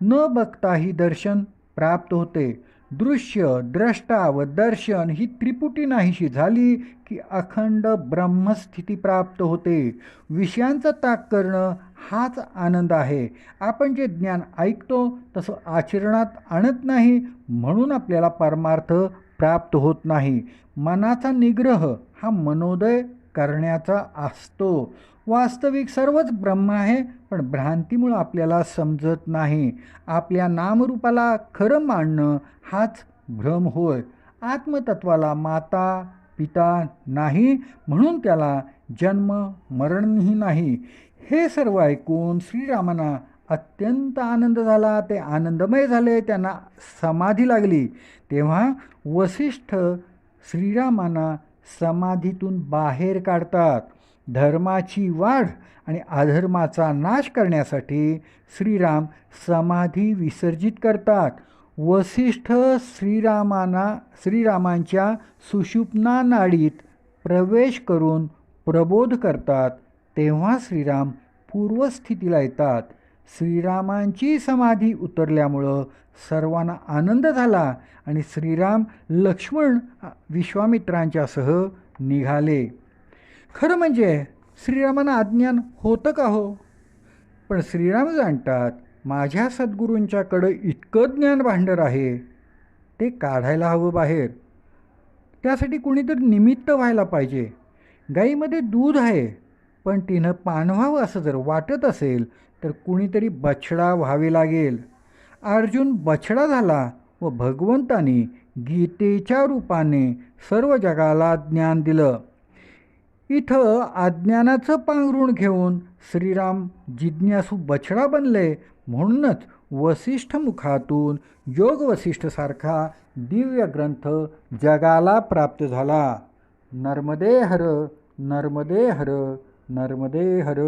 न बघताही दर्शन प्राप्त होते. दृश्य द्रष्टा व दर्शन ही त्रिपुटी नाहीशी झाली की अखंड ब्रह्मस्थिती प्राप्त होते. विषयांचा त्याग करणं हाच आनंद आहे. आपण जे ज्ञान ऐकतो तसं आचरणात आणत नाही म्हणून आपल्याला परमार्थ प्राप्त होत नाही. मनाचा निग्रह हा मनोदय करण्याचा असतो. वास्तविक सर्वच ब्रह्म आहे, पण भ्रांतीमुळं आपल्याला समजत नाही. आपल्या नामरूपाला खरं मानणं हाच भ्रम होय. आत्मतत्वाला माता पिता नाही म्हणून त्याला जन्म मरणही नाही. हे सर्व ऐकून श्रीरामांना अत्यंत आनंद झाला. ते आनंदमय झाले. त्यांना समाधी लागली. तेव्हा वसिष्ठ श्रीरामांना समाधीतून बाहेर काढतात. धर्माची वाढ आणि अधर्माचा नाश करण्यासाठी श्रीराम समाधी विसर्जित करतात. वसिष्ठ श्रीरामांच्या सुषुप्ना नाडीत प्रवेश करून प्रबोध करतात. तेव्हा श्रीराम पूर्वस्थितीला येतात. श्रीरामांची समाधी उतरल्यामुळं सर्वांना आनंद झाला आणि श्रीराम लक्ष्मण विश्वामित्रांच्यासह निघाले. खरं म्हणजे श्रीरामांना अज्ञान होतं का हो? पण श्रीराम जाणतात माझ्या सद्गुरूंच्याकडं इतकं ज्ञान भांडार आहे, ते काढायला हवं बाहेर. त्यासाठी कुणीतरी निमित्त व्हायला पाहिजे. गाईमध्ये दूध आहे पण तिनं पान व्हावं असं जर वाटत असेल तर कुणीतरी बछडा व्हावे लागेल. अर्जुन बछडा झाला व भगवंतानी गीतेच्या रूपाने सर्व जगाला ज्ञान दिलं. इथं अज्ञानाचं पांघरूण घेऊन श्रीराम जिज्ञासू बछडा बनले. म्हणूनच वसिष्ठ मुखातून योग वसिष्ठसारखा दिव्य ग्रंथ जगाला प्राप्त झाला. नर्मदे हर, नर्मदे हर, नर्मदे हर.